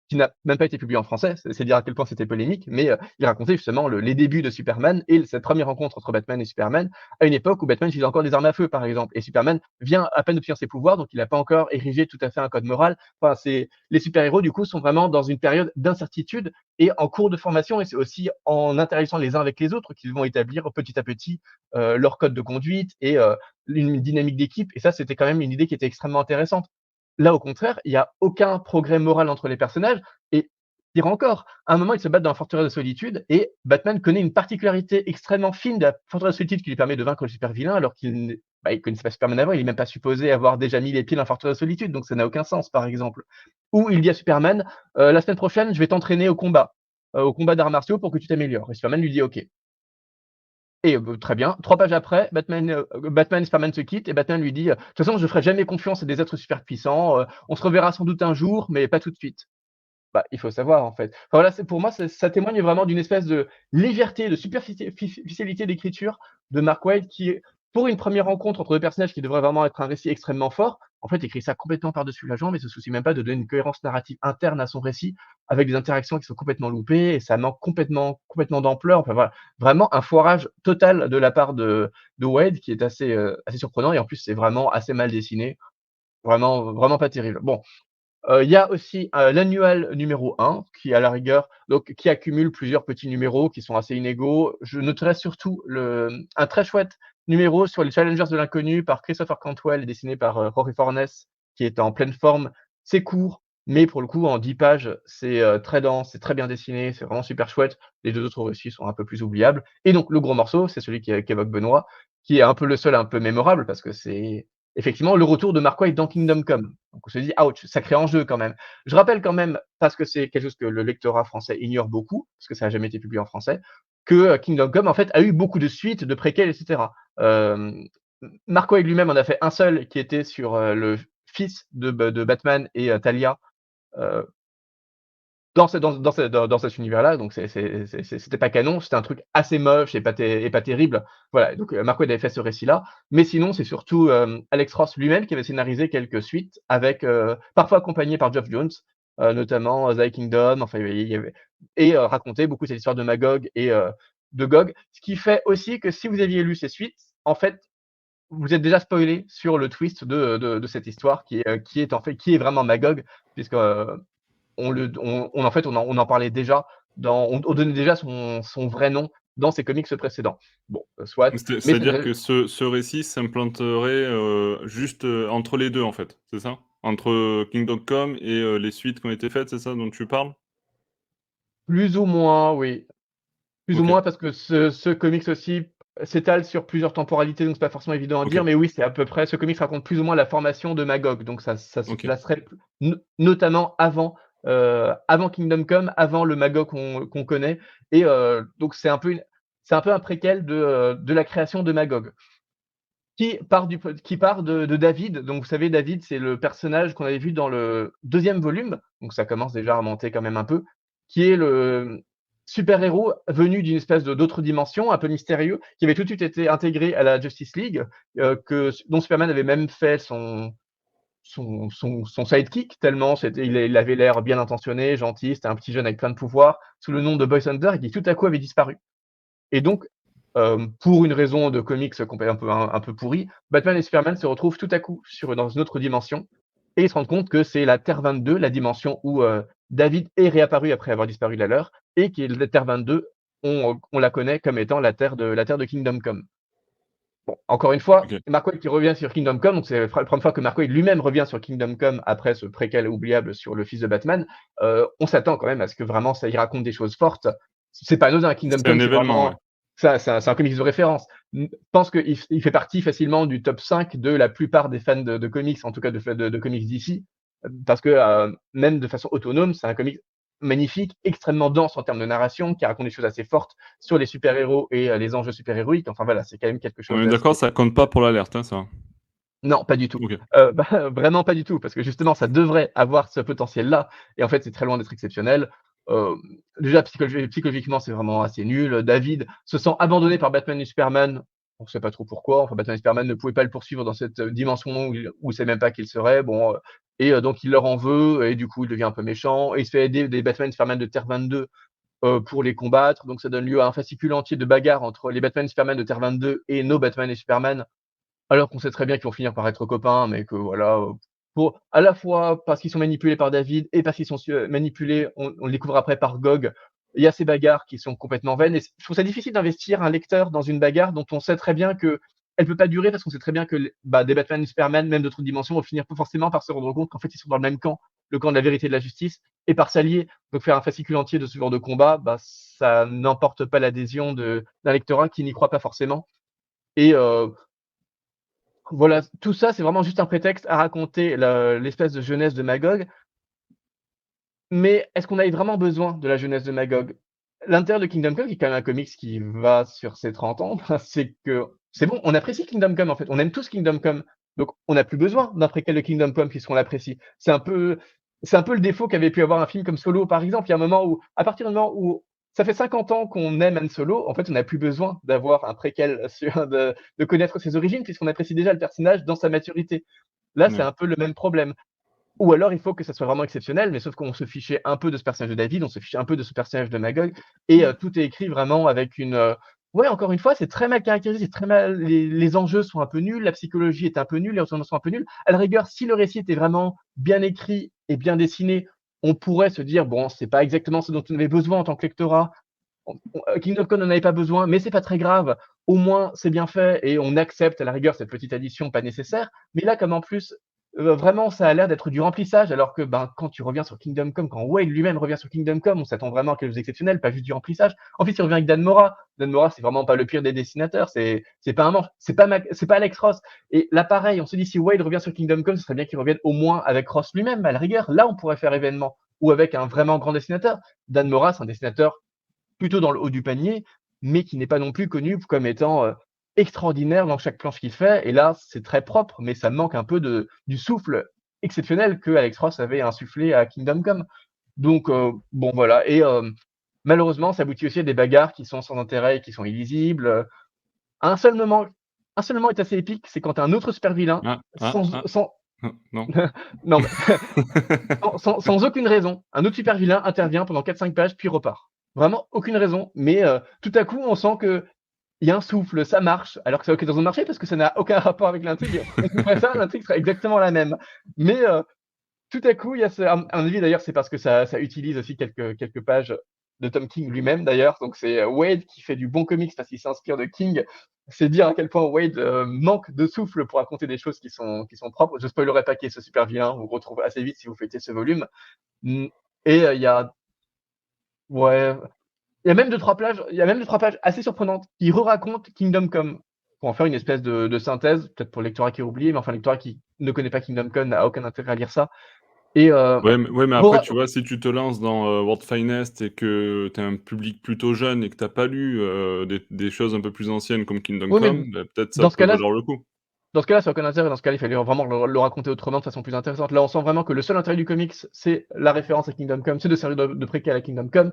C: qui n'a même pas été publié en français, c'est dire à quel point c'était polémique, mais il racontait justement les débuts de Superman et cette première rencontre entre Batman et Superman, à une époque où Batman utilisait encore des armes à feu, par exemple. Et Superman vient à peine d'obtenir ses pouvoirs, donc il n'a pas encore érigé tout à fait un code moral. Enfin, les super-héros, du coup, sont vraiment dans une période d'incertitude et en cours de formation, et c'est aussi en interagissant les uns avec les autres qu'ils vont établir petit à petit leur code de conduite et une dynamique d'équipe. Et ça, c'était quand même une idée qui était extrêmement intéressante. Là, au contraire, il y a aucun progrès moral entre les personnages et pire encore, à un moment, ils se battent dans la forteresse de solitude et Batman connaît une particularité extrêmement fine de la forteresse de solitude qui lui permet de vaincre le super vilain alors il connaissait pas Superman avant, il est même pas supposé avoir déjà mis les pieds dans la forteresse de solitude, donc ça n'a aucun sens, par exemple. Ou il dit à Superman: «La semaine prochaine, je vais t'entraîner au combat d'arts martiaux pour que tu t'améliores» et Superman lui dit: «OK». Et très bien. 3 pages après, Batman et Superman se quittent et Batman lui dit: «De toute façon, je ferai jamais confiance à des êtres super puissants, on se reverra sans doute un jour, mais pas tout de suite». Bah, il faut savoir, en fait. Enfin, voilà, c'est pour moi, ça témoigne vraiment d'une espèce de légèreté, de superficialité d'écriture de Mark Waid qui est pour une première rencontre entre 2 personnages qui devrait vraiment être un récit extrêmement fort, en fait, écrit ça complètement par-dessus la jambe et se soucie même pas de donner une cohérence narrative interne à son récit, avec des interactions qui sont complètement loupées et ça manque complètement d'ampleur. Enfin voilà, vraiment un foirage total de la part de Wade qui est assez surprenant et en plus c'est vraiment assez mal dessiné, vraiment pas terrible. Bon, il y a aussi, l'annual numéro 1 qui à la rigueur donc qui accumule plusieurs petits numéros qui sont assez inégaux. Je noterai surtout un très chouette numéro sur les Challengers de l'inconnu par Christopher Cantwell et dessiné par, Jorge Fornes qui est en pleine forme. C'est court, mais pour le coup en 10 pages, c'est, très dense, c'est très bien dessiné, c'est vraiment super chouette. Les 2 autres récits sont un peu plus oubliables et donc le gros morceau, c'est celui qu'évoque Benoît, qui est un peu le seul un peu mémorable parce que c'est effectivement le retour de Mark Waid dans Kingdom Come. Donc on se dit: «Ouch, sacré enjeu quand même». Je rappelle quand même, parce que c'est quelque chose que le lectorat français ignore beaucoup, parce que ça n'a jamais été publié en français, que, Kingdom Come en fait a eu beaucoup de suites, de préquels et cetera. Mark Waid lui-même en a fait un seul qui était sur, le fils de Batman et Talia, heu dans cet univers-là, donc c'était pas canon, c'était un truc assez moche et pas terrible. Voilà, donc Mark Waid avait fait ce récit-là, mais sinon c'est surtout, Alex Ross lui-même qui avait scénarisé quelques suites avec, parfois accompagné par Geoff Jones, notamment, The Kingdom, enfin il y avait et racontait beaucoup cette histoire de Magog et de Gog. Ce qui fait aussi que si vous aviez lu ces suites, en fait, vous êtes déjà spoilé sur le twist de cette histoire qui est en fait qui est vraiment Magog puisque, on en parlait déjà on donnait déjà son vrai nom dans ses comics précédents. Bon, soit, mais c'est
A: C'est-à-dire que ce récit s'implanterait, juste, entre les 2 en fait, c'est ça? Entre, Kingdom Come et les suites qui ont été faites, c'est ça dont tu parles?
C: plus ou moins, oui. Plus ou
A: OK,
C: moins parce que ce comics aussi s'étale sur plusieurs temporalités, donc c'est pas forcément évident à
A: OK,
C: dire, mais oui, c'est à peu près ce comics raconte plus ou moins la formation de Magog, donc ça se
A: OK.
C: placerait notamment avant Kingdom Come, avant le Magog qu'on connaît et donc c'est un peu un préquel de la création de Magog. Qui part de David. Donc vous savez, David, c'est le personnage qu'on avait vu dans le 2e volume, donc ça commence déjà à remonter quand même un peu, qui est le super-héros venu d'une espèce d'autre dimension, un peu mystérieux, qui avait tout de suite été intégré à la Justice League, dont Superman avait même fait son sidekick, tellement il avait l'air bien intentionné, gentil, c'était un petit jeune avec plein de pouvoirs, sous le nom de Boy Thunder et qui tout à coup avait disparu. Et donc, pour une raison de comics un peu pourrie, Batman et Superman se retrouvent tout à coup dans une autre dimension et ils se rendent compte que c'est la Terre 22, la dimension où, David est réapparu après avoir disparu de la leur et qui est la Terre 22, on la connaît comme étant la Terre de Kingdom Come. Bon, encore une fois,
A: OK.
C: Mark Waid qui revient sur Kingdom Come, donc c'est la première fois que Mark Waid lui-même revient sur Kingdom Come après ce préquel oubliable sur le fils de Batman. On s'attend quand même à ce que vraiment ça y raconte des choses fortes. C'est pas anodin, Kingdom
A: C'est un
C: Come, c'est
A: événement, ouais.
C: vraiment ça c'est un comics de référence. Je pense qu'il fait partie facilement du top 5 de la plupart des fans de comics, en tout cas de comics d'ici, parce que, même de façon autonome, c'est un comics magnifique, extrêmement dense en termes de narration, qui raconte des choses assez fortes sur les super-héros et les enjeux super-héroïques. Enfin voilà, c'est quand même quelque
A: On
C: chose
A: est d'accord,
C: d'assez
A: ça compte pas pour l'alerte, hein, ça?
C: non, pas du tout.
A: OK.
C: Vraiment pas du tout, parce que justement, ça devrait avoir ce potentiel-là et en fait, c'est très loin d'être exceptionnel. Hem, Déjà psychologiquement, c'est vraiment assez nul. David se sent abandonné par Batman et Superman, on sait pas trop pourquoi. Enfin, Batman et Superman ne pouvaient pas le poursuivre dans cette, dimension où il sait même pas qui il serait. Bon, et donc il leur en veut et du coup, il devient un peu méchant et il se fait aider des Batman et Superman de Terre 22, pour les combattre. Donc ça donne lieu à un fascicule entier de bagarres entre les Batman et Superman de Terre 22 et nos Batman et Superman alors qu'on sait très bien qu'ils vont finir par être copains, mais que voilà, pour à la fois parce qu'ils sont manipulés par David et parce qu'ils sont manipulés, on le découvre après par Gog. Il y a ces bagarres qui sont complètement vaines et je trouve ça difficile d'investir un lecteur dans une bagarre dont on sait très bien qu'elle peut pas durer parce qu'on sait très bien que des Batman et Superman, même d'autres dimensions, vont finir forcément par se rendre compte qu'en fait ils sont dans le même camp, le camp de la vérité et de la justice et par s'allier. Donc faire un fascicule entier de ce genre de combat, ça n'emporte pas l'adhésion d'un lectorat qui n'y croit pas forcément et voilà, tout ça, c'est vraiment juste un prétexte à raconter l'espèce de jeunesse de Magog. Mais est-ce qu'on avait vraiment besoin de la jeunesse de Magog? L'intérêt de Kingdom Come, qui est quand même un comics qui va sur ses 30 ans, c'est que c'est bon, on apprécie Kingdom Come, en fait. On aime tous Kingdom Come. Donc on n'a plus besoin d'un préquel de Kingdom Come puisqu'on l'apprécie. C'est un peu le défaut qu'avait pu avoir un film comme Solo, par exemple. Il y a un moment où, à partir du moment où ça fait 50 ans qu'on aime Han Solo, en fait, on n'a plus besoin d'avoir un préquel de connaître ses origines puisqu'on apprécie déjà le personnage dans sa maturité. Là, c'est
A: Ouais.
C: un peu le même problème. Ou alors, il faut que ça soit vraiment exceptionnel, mais sauf qu'on se fichait un peu de ce personnage de David, on se fichait un peu de ce personnage de Magog, et tout est écrit vraiment avec ouais, encore une fois, c'est très mal caractérisé, c'est très mal. Les enjeux sont un peu nuls, la psychologie est un peu nulle, les retournements sont un peu nuls. À la rigueur, si le récit était vraiment bien écrit et bien dessiné, on pourrait se dire bon, c'est pas exactement ce dont on avait besoin en tant que lectorat. Kingdom Come n'en avait pas besoin, mais c'est pas très grave. Au moins, c'est bien fait et on accepte à la rigueur cette petite addition pas nécessaire. Mais là, comme en plus, vraiment, ça a l'air d'être du remplissage, alors que quand tu reviens sur Kingdom Come, quand Wade lui-même revient sur Kingdom Come, on s'attend vraiment à quelque chose d'exceptionnel, pas juste du remplissage. En plus, il revient avec Dan Mora. Dan Mora, c'est vraiment pas le pire des dessinateurs. C'est pas un manche, c'est pas Alex Ross. Et là, pareil, on se dit si Wade revient sur Kingdom Come, ce serait bien qu'il revienne au moins avec Ross lui-même. À la rigueur, là, on pourrait faire événement ou avec un vraiment grand dessinateur. Dan Mora, c'est un dessinateur plutôt dans le haut du panier, mais qui n'est pas non plus connu comme étant extraordinaire dans chaque planche qu'il fait. Et là, c'est très propre, mais ça manque un peu du souffle exceptionnel que Alex Ross avait insufflé à Kingdom Come. Donc, bon, voilà. Et malheureusement, ça aboutit aussi à des bagarres qui sont sans intérêt et qui sont illisibles. Un seul moment, un seul moment est assez épique, c'est quand un autre super vilain,
A: Ah, ah,
C: sans,
A: ah.
C: sans,
A: Non.
C: non, mais sans aucune raison, un autre super vilain intervient pendant 4-5 pages, puis repart. Vraiment aucune raison, mais tout à coup, on sent que il y a un souffle, ça marche, alors que ça n'a aucun raison de marcher parce que ça n'a aucun rapport avec l'intrigue. On couperait ça, l'intrigue serait exactement la même. Mais tout à coup, il y a à mon avis d'ailleurs, c'est parce que ça utilise aussi quelques pages de Tom King lui-même d'ailleurs. Donc c'est Wade qui fait du bon comics parce qu'il s'inspire de King. C'est dire à quel point Wade manque de souffle pour raconter des choses qui sont propres. Je spoilerai pas qui est ce super vilain, vous retrouvez assez vite si vous feuilletez ce volume. Et il y a ouais, il y a même 2-3 pages assez surprenantes qui re-racontent Kingdom Come pour en faire une espèce de synthèse, peut-être pour le lectorat qui a oublié, mais enfin le lectorat qui ne connaît pas Kingdom Come n'a aucun intérêt à lire ça. Et
A: Ouais, mais après,
C: re-
A: tu vois, si tu te lances dans World Finest et que tu as un public plutôt jeune et que tu pas lu des choses un peu plus anciennes comme Kingdom
C: oui, mais
A: Come, bah, peut-être ça
C: dans ce
A: peut
C: cas-là,
A: valoir le coup.
C: ça n'a aucun intérêt. Dans ce cas-là, il fallait vraiment le raconter autrement de façon plus intéressante. Là, on sent vraiment que le seul intérêt du comics, c'est la référence à Kingdom Come, c'est de servir de préquel à Kingdom Come.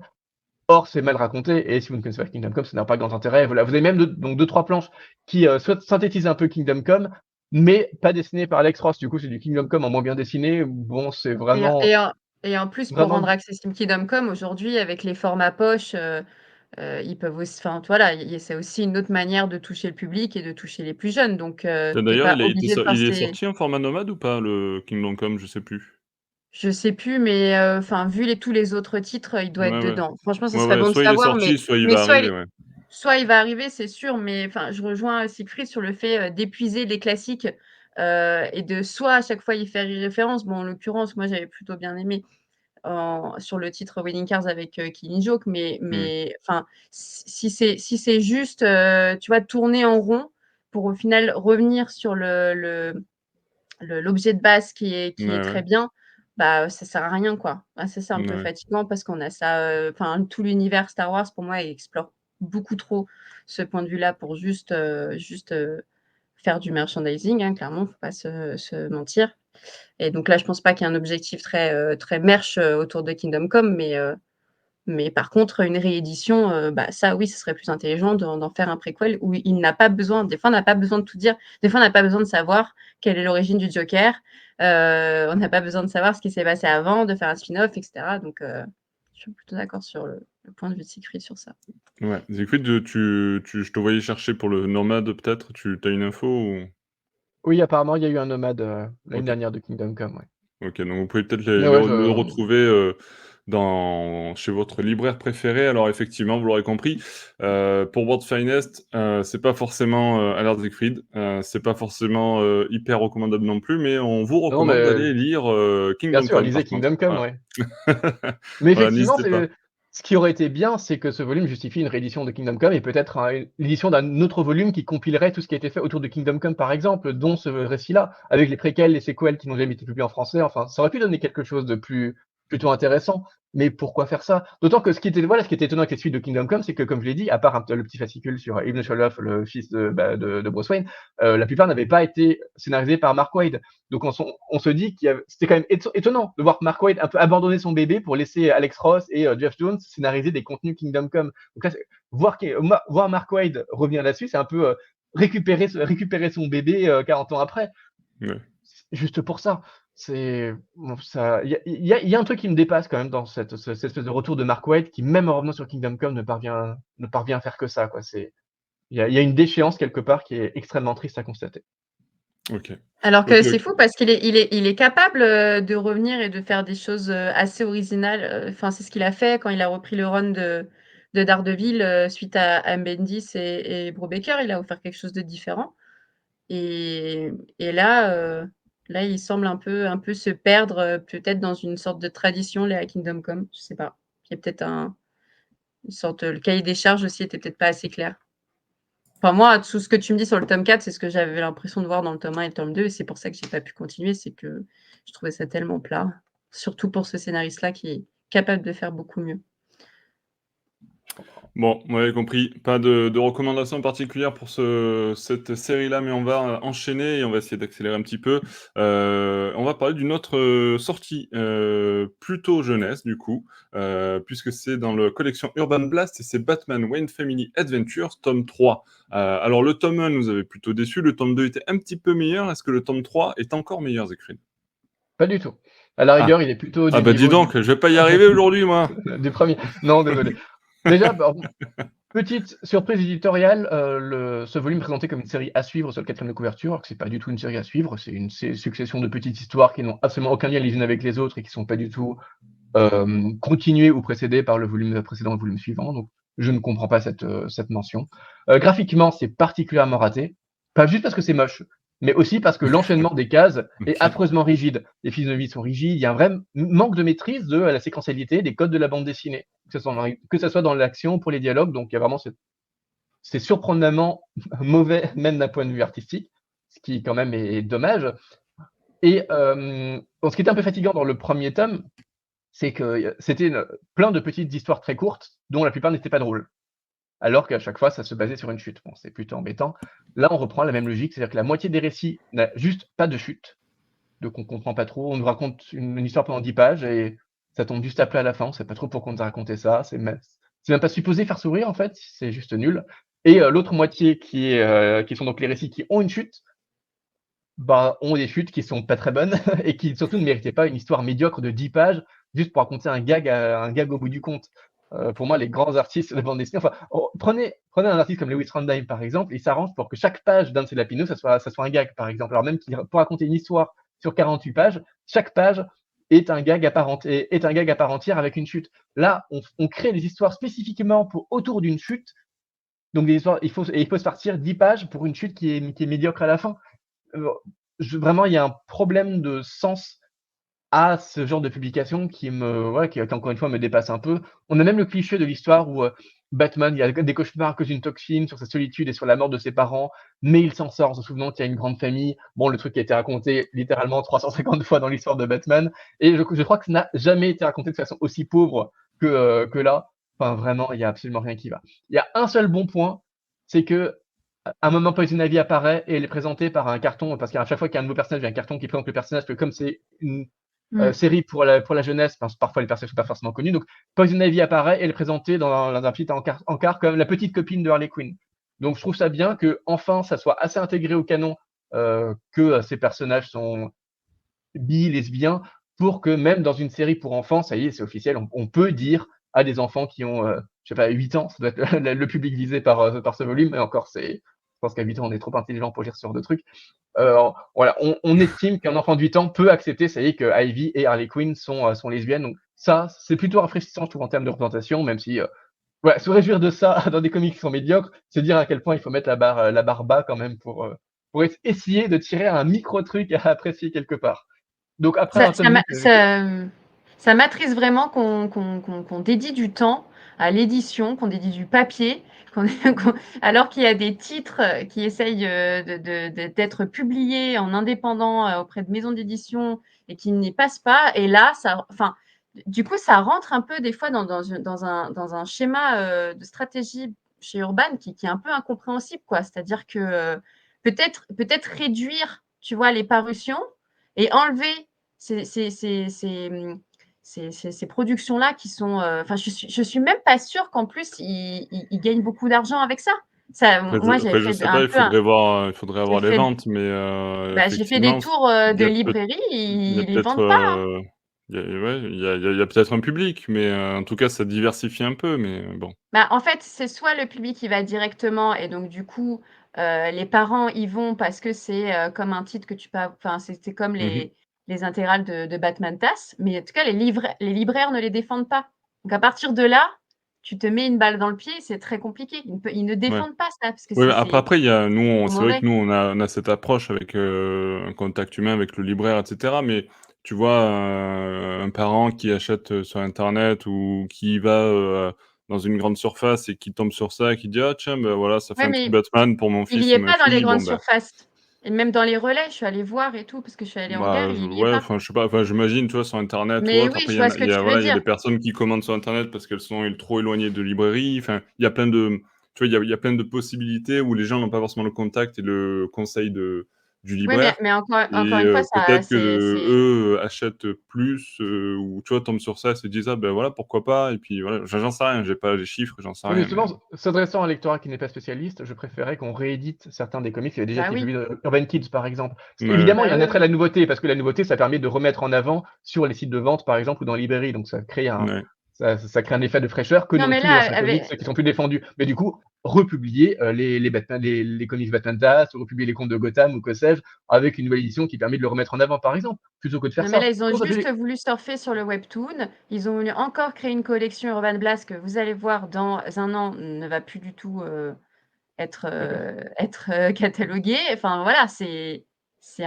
C: Or, c'est mal raconté, et si vous ne connaissez pas Kingdom Come, ça n'a pas grand intérêt. Voilà, vous avez même donc 2-3 planches qui synthétisent un peu Kingdom Come, mais pas dessinées par Alex Ross. Du coup, c'est du Kingdom Come en moins bien dessiné. Bon, c'est
B: Et en
C: vraiment,
B: et en et en plus, pour rendre
C: vraiment.
B: accessible Kingdom Come aujourd'hui avec les formats poche, ils peuvent aussi enfin, voilà, c'est aussi une autre manière de toucher le public et de toucher les plus jeunes, donc
A: Tiens,
B: tu
A: d'ailleurs,
B: pas obligé de
A: il est
B: passer
A: sorti en format nomade ou pas, le Kingdom Come? Je sais plus.
B: je sais plus, mais enfin, vu tous les autres titres, il doit être
A: Ouais, ouais.
B: dedans. Franchement, ça
A: Ouais,
B: serait
A: ouais,
B: bon de
A: soit il est
B: savoir,
A: sorti, soit il
B: mais
A: va arriver, ouais.
B: soit il va arriver, c'est sûr, mais enfin, je rejoins Siegfried sur le fait, d'épuiser les classiques, et de soit à chaque fois y faire référence. Bon, en l'occurrence, moi, j'avais plutôt bien aimé sur le titre Wedding Cars avec Killing Joke,
A: Mmh.
B: mais enfin, si c'est juste, tu vois, tourner en rond pour au final revenir sur l'objet de base
A: Ouais,
B: qui est
A: ouais.
B: très bien, bah, ça sert à rien, quoi. Ah, ça, c'est un peu
A: Ouais.
B: fatigant parce qu'on a ça, enfin, tout l'univers Star Wars pour moi, il explore beaucoup trop ce point de vue-là pour juste faire du merchandising, hein, clairement, faut pas se mentir. Et donc là, je pense pas qu'il y ait un objectif très merch, autour de Kingdom Come, mais par contre, une réédition, bah, ça oui, ce serait plus intelligent d'en faire un préquel où il n'a pas besoin des fois, on n'a pas besoin de tout dire. Des fois, on n'a pas besoin de savoir quelle est l'origine du Joker. On n'a pas besoin de savoir ce qui s'est passé avant, de faire un spin-off et cetera. Donc je suis plutôt d'accord sur le point de vue de Siegfried sur ça.
A: Ouais. Siegfried, je te voyais chercher pour le nomade peut-être, tu as une info ou?
C: Oui, apparemment, il y a eu un nomade l'année
A: OK.
C: dernière de Kingdom Come. Ouais.
A: OK, donc vous pouvez peut-être
C: Mais ouais,
A: le retrouver, chez votre libraire préféré. Alors effectivement, vous l'aurez compris, pour World's Finest, c'est pas forcément, Alert Siegfried, c'est pas forcément, hyper recommandable non plus, mais on vous
C: non,
A: recommande
C: mais
A: d'aller lire,
C: bien
A: Kingdom
C: sûr,
A: Come
C: lisez
A: par contre.
C: Kingdom Come,
A: Voilà.
C: ouais. Mais
A: Voilà,
C: effectivement,
A: n'hésitez pas.
C: ce qui aurait été bien, c'est que ce volume justifie une réédition de Kingdom Come et peut-être l'édition d'un autre volume qui compilerait tout ce qui a été fait autour de Kingdom Come, par exemple, dont ce récit-là, avec les préquels, les séquelles qui n'ont jamais été publiés en français. Enfin, ça aurait pu donner quelque chose de plutôt intéressant. Mais pourquoi faire ça? D'autant que ce qui était étonnant avec les suites de Kingdom Come, c'est que, comme je l'ai dit, à part le petit fascicule sur Ibn Shalaf, le fils de Bruce Wayne, la plupart n'avaient pas été scénarisés par Mark Waid. Donc on se dit c'était quand même étonnant de voir Mark Waid un peu abandonner son bébé pour laisser Alex Ross et Jeff Jones scénariser des contenus Kingdom Come. Donc là, voir Mark Waid revenir là-dessus, c'est un peu récupérer son bébé 40 ans après.
A: Ouais.
C: juste pour ça. Il y a un truc qui me dépasse quand même dans cette espèce de retour de Mark Waid qui, même en revenant sur Kingdom Come, ne parvient à faire que ça, quoi. Il y a une déchéance quelque part qui est extrêmement triste à constater.
A: Ok.
B: Alors que
A: Ok,
B: c'est
A: ok.
B: fou parce qu'il est capable de revenir et de faire des choses assez originales. Enfin, c'est ce qu'il a fait quand il a repris le run de Daredevil suite à Bendis et Brubaker. Il a offert quelque chose de différent. Et là, il semble un peu se perdre, peut-être dans une sorte de tradition liée à Kingdom Come. Je sais pas. Il y a peut-être une sorte, le cahier des charges aussi était peut-être pas assez clair. Enfin, moi, tout ce que tu me dis sur le tome 4, c'est ce que j'avais l'impression de voir dans le tome 1 et le tome 2, et c'est pour ça que j'ai pas pu continuer, c'est que je trouvais ça tellement plat. Surtout pour ce scénariste-là qui est capable de faire beaucoup mieux.
A: Bon, vous m'avez compris. Pas de recommandations particulières pour cette série-là, mais on va enchaîner et on va essayer d'accélérer un petit peu. On va parler d'une autre sortie, plutôt jeunesse, du coup, puisque c'est dans la collection Urban Blast et c'est Batman Wayne Family Adventures, tome 3. Alors, le tome 1 nous avait plutôt déçu, le tome 2 était un petit peu meilleur. Est-ce que le tome 3 est encore meilleur, Zekrin?
C: Pas du tout. À la
A: Ah.
C: rigueur, il est plutôt
A: Ah
C: du
A: bah dis
C: niveau
A: donc, je vais pas y arriver aujourd'hui, moi.
C: du premier. Non, désolé. Déjà, petite surprise éditoriale, ce volume est présenté comme une série à suivre sur le quatrième de couverture, alors que c'est pas du tout une série à suivre, c'est une succession de petites histoires qui n'ont absolument aucun lien les unes avec les autres et qui sont pas du tout continuées ou précédées par le volume précédent et le volume suivant. Donc, je ne comprends pas cette mention. Graphiquement, c'est particulièrement raté, pas juste parce que c'est moche, mais aussi parce que l'enchaînement des cases est
A: Ok.
C: affreusement rigide. Les physionomies sont rigides, il y a un vrai manque de maîtrise de la séquentialité des codes de la bande dessinée, que ce soit dans l'action ou pour les dialogues. Donc, il y a vraiment c'est surprenamment mauvais, même d'un point de vue artistique, ce qui quand même est dommage. Et ce qui était un peu fatigant dans le premier tome, c'est que c'était plein de petites histoires très courtes, dont la plupart n'étaient pas drôles. Alors qu'à chaque fois, ça se basait sur une chute. Bon, c'est plutôt embêtant. Là, on reprend la même logique, c'est-à-dire que la moitié des récits n'a juste pas de chute, donc on comprend pas trop. On nous raconte une histoire pendant 10 pages et ça tombe juste à plat à la fin. On sait pas trop pourquoi on nous a raconté ça. C'est même pas supposé faire sourire en fait. C'est juste nul. Et l'autre moitié qui sont donc les récits qui ont une chute, bah, ont des chutes qui sont pas très bonnes et qui surtout ne méritaient pas une histoire médiocre de 10 pages juste pour raconter un gag au bout du compte. Pour moi, les grands artistes de bande dessinée, enfin, prenez un artiste comme Lewis Trondheim par exemple, il s'arrange pour que chaque page d'un de ses lapinos, ça soit un gag par exemple. Alors même pour raconter une histoire sur 48 pages, chaque page est un gag à part entière avec une chute. Là, on crée des histoires spécifiquement autour d'une chute. Donc des histoires, il faut se partir 10 pages pour une chute qui est médiocre à la fin. Vraiment, il y a un problème de sens à ce genre de publication qui encore une fois me dépasse un peu. On a même le cliché de l'histoire où Batman, il y a des cauchemars à cause d'une toxine sur sa solitude et sur la mort de ses parents, mais il s'en sort en se souvenant qu'il y a une grande famille. Bon, le truc qui a été raconté littéralement 350 fois dans l'histoire de Batman, et je crois que ça n'a jamais été raconté de façon aussi pauvre que là. Enfin, vraiment, il y a absolument rien qui va. Il y a un seul bon point, c'est que à un moment, Poison Ivy apparaît et elle est présentée par un carton, parce qu'à chaque fois qu'il y a un nouveau personnage, il y a un carton qui présente le personnage, que comme c'est une série pour la jeunesse, parfois les personnages ne sont pas forcément connus. Donc Poison Ivy apparaît et elle est présentée dans un petit encart comme la petite copine de Harley Quinn. Donc je trouve ça bien que enfin ça soit assez intégré au canon, que ces personnages sont lesbiens, pour que même dans une série pour enfants, ça y est, c'est officiel, on peut dire à des enfants qui ont, je sais pas, 8 ans, ça doit être le public visé par ce volume, et encore, je pense qu'à 8 ans, on est trop intelligent pour lire ce genre de trucs. Voilà, on estime qu'un enfant de 8 ans peut accepter, ça y est, que Ivy et Harley Quinn sont lesbiennes. Donc ça, c'est plutôt rafraîchissant, je trouve, en termes de représentation, même si ouais, se réjouir de ça dans des comics qui sont médiocres, c'est dire à quel point il faut mettre la barre bas quand même pour essayer de tirer un micro truc à apprécier quelque part. Donc après
B: Ça
C: un
B: ça
C: tome 8,
B: m'a ça, ça m'attriste vraiment qu'on dédie du temps à l'édition, qu'on dédie du papier, alors qu'il y a des titres, qui essayent, d'être publiés en indépendant, auprès de maisons d'édition et qui n'y passent pas, et là, du coup, ça rentre un peu des fois dans un schéma, de stratégie chez Urban qui est un peu incompréhensible, quoi. C'est-à-dire que, peut-être réduire, tu vois, les parutions et enlever ces productions-là qui sont, enfin, je suis même pas sûre qu'en plus, ils gagnent beaucoup d'argent avec ça. Ça,
A: Après,
B: moi, j'ai
A: je
B: fait
A: sais pas,
B: un peu un
A: il faudrait
B: j'ai
A: avoir les
B: fait
A: ventes, mais
B: j'ai fait des
A: effectivement,
B: tours,
A: il y
B: de
A: a peut
B: librairies,
A: il y a
B: ils
A: peut-être,
B: vendent pas, hein.
A: ouais, il y a peut-être un public, mais en tout cas, ça diversifie un peu, mais bon.
B: Bah, en fait, c'est soit le public qui va directement et donc du coup, les parents y vont parce que c'est, comme un titre que tu peux enfin, c'est comme
A: Mmh mh.
B: les intégrales de Batman TAS, mais en tout cas, les libraires ne les défendent pas. Donc à partir de là, tu te mets une balle dans le pied, c'est très compliqué. Ils ne
A: Ouais.
B: défendent pas ça parce que
A: Oui,
B: c'est
A: après il y a nous,
B: trop
A: c'est vrai
B: mauvais.
A: que nous, on a cette approche avec, un contact humain avec le libraire et cetera, mais tu vois, un parent qui achète, sur internet ou qui va, dans une grande surface et qui tombe sur ça et qui dit: «Ah tiens, bah, voilà, ça fait
B: Ouais,
A: un truc
B: mais
A: Batman pour mon
B: il
A: fils
B: y
A: ou
B: est
A: ma
B: pas dans les
A: fille», bon,
B: grandes
A: bah
B: surfaces et même dans les relais, je suis allée voir et tout parce que je suis allée en gare,
A: bah,
B: il y est
A: ouais,
B: pas.
A: enfin, je sais pas, enfin, j'imagine, tu vois, sur internet ou
B: Mais
A: autre.
B: oui,
A: Après,
B: je vois ce que
A: il y a
B: tu veux
A: voilà, il y a
B: dire.
A: des personnes qui commandent sur internet parce qu'elles sont trop éloignées de librairies. Enfin, il y a plein de tu vois, il y a plein de possibilités où les gens n'ont pas forcément le contact et le conseil du
B: Oui,
A: libraire
B: mais encore
A: et
B: une fois, ça
A: peut-être que, eux, achètent plus, ou tu vois, tombent sur ça et se disent: «Ah ben, voilà, pourquoi pas?» et puis voilà, j'en sais rien, j'ai pas les chiffres, j'en sais
C: Oui, mais
A: rien, mais
C: justement, s'adressant à un lectorat qui n'est pas spécialiste, je préférais qu'on réédite certains des comics qui avaient déjà
B: bah
C: été
B: oui,
C: publiés dans Urban Kids, par exemple. Parce
A: ouais,
C: qu'évidemment, il y
B: bah
C: a un
B: oui,
C: attrait à
B: oui.
C: la nouveauté, parce que la nouveauté, ça permet de remettre en avant sur les sites de vente, par exemple, ou dans les librairies. Donc
A: ouais.
C: ça crée un effet de fraîcheur que
B: Non,
C: n'ont
B: mais
C: plus les
B: là,
C: anciens comics
B: avec
C: qui sont plus défendus. Mais du coup, republier les Batman, les comics Batman Das, republier les contes de Gotham ou que sais-je, avec une nouvelle édition qui permet de le remettre en avant, par exemple, plutôt que de faire
B: non, mais
C: ça.
B: là, ils ont
C: Non, ça
B: juste
C: fait
B: voulu surfer sur le webtoon. Ils ont encore créé une collection Urban Blast que vous allez voir dans 1 an ne va plus du tout,
C: d'accord.
B: être, cataloguée. Enfin voilà, c'est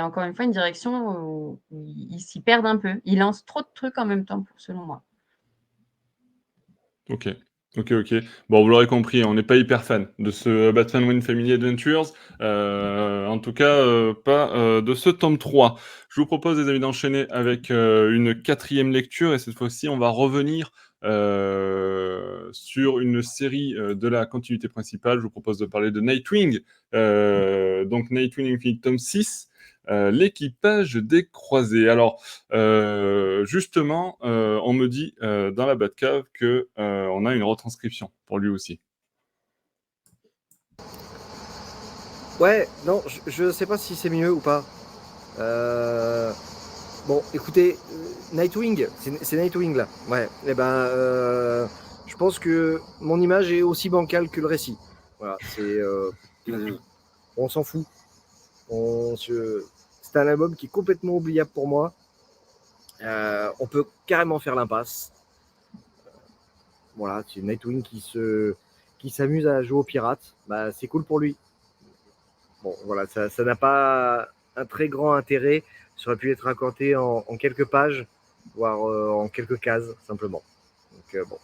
B: encore une fois une direction où ils s'y perdent un peu. Ils lancent trop de trucs en même temps pour selon moi.
A: OK. OK, OK. Bon, vous l'aurez compris, on n'est pas hyper fan de ce Batman Win Family Adventures, en tout cas, pas, de ce tome 3. Je vous propose, les amis, d'enchaîner avec, une quatrième lecture et cette fois-ci, on va revenir, sur une série, de la continuité principale. Je vous propose de parler de Nightwing, donc Nightwing Infinite tome 6, l'équipage des croisés. Alors, justement, on me dit, dans la Batcave que, on a une retranscription pour lui aussi.
D: Ouais, non, je sais pas si c'est mieux ou pas. Bon, écoutez, Nightwing, c'est Nightwing là. Ouais, et ben, je pense que mon image est aussi bancale que le récit. Voilà, on s'en fout. C'est un album qui est complètement oubliable pour moi. On peut carrément faire l'impasse. Voilà, c'est Nightwing qui s'amuse à jouer aux pirates. Bah, c'est cool pour lui. Bon, voilà, ça n'a pas un très grand intérêt. Ça aurait pu être raconté en quelques pages, voire en quelques cases, simplement. Donc, bon,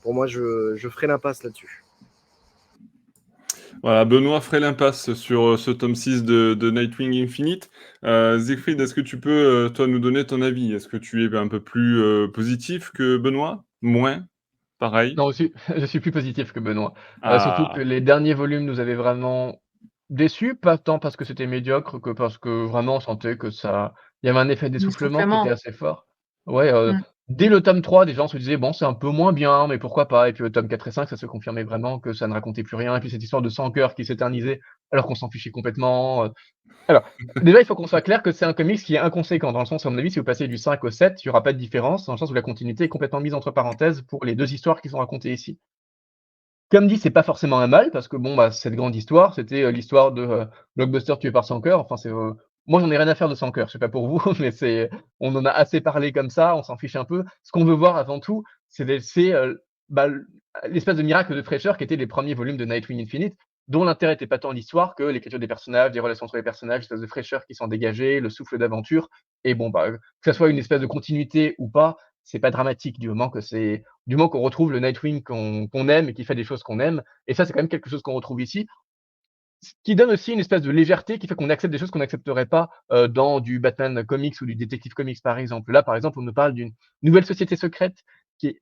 D: pour moi, je ferai l'impasse là-dessus.
A: Voilà, Benoît ferait l'impasse sur, ce tome 6 de Nightwing Infinite. Siegfried, est-ce que tu peux, toi, nous donner ton avis? Est-ce que tu es un peu plus, positif que Benoît? Moins? Pareil?
C: Non, je suis plus positif que Benoît. Surtout que
A: Ah!
C: les derniers volumes nous avaient vraiment déçus, pas tant parce que c'était médiocre que parce que vraiment on sentait que ça il y avait un effet d'essoufflement qui était
B: L'essoufflement.
C: assez fort. Ouais,
B: Mmh.
C: dès le tome 3, déjà on se disait: «Bon, c'est un peu moins bien, mais pourquoi pas?» Et puis au tome 4 et 5, ça se confirmait vraiment que ça ne racontait plus rien et puis cette histoire de sang cœur qui s'éternisait alors qu'on s'en fichait complètement, alors, déjà, il faut qu'on soit clair que c'est un comics qui est inconséquent, dans le sens, à mon avis, si vous passez du 5 au 7, il y aura pas de différence, dans le sens où la continuité est complètement mise entre parenthèses pour les 2 histoires qui sont racontées ici. Comme dit, c'est pas forcément un mal parce que bon, bah, cette grande histoire, c'était, l'histoire de, Blockbuster tué par Sanker. Enfin, moi, j'en ai rien à faire de Sanker, je sais pas pour vous, mais on en a assez parlé comme ça, on s'en fiche un peu. Ce qu'on veut voir avant tout, bah, l'espèce de miracle de fraîcheur qui était les premiers volumes de Nightwing Infinite, dont l'intérêt était pas tant l'histoire que l'écriture des personnages, les relations entre les personnages, l'espèce de fraîcheur qui s'en dégageait, le souffle d'aventure et bon, bah, que ça soit une espèce de continuité ou pas, c'est pas dramatique du moment qu'on retrouve le Nightwing qu'on aime et qui fait des choses qu'on aime, et ça, c'est quand même quelque chose qu'on retrouve ici. Ce qui donne aussi une espèce de légèreté qui fait qu'on accepte des choses qu'on n'accepterait pas, dans du Batman Comics ou du Detective Comics, par exemple. Là, par exemple, on nous parle d'une nouvelle société secrète qui est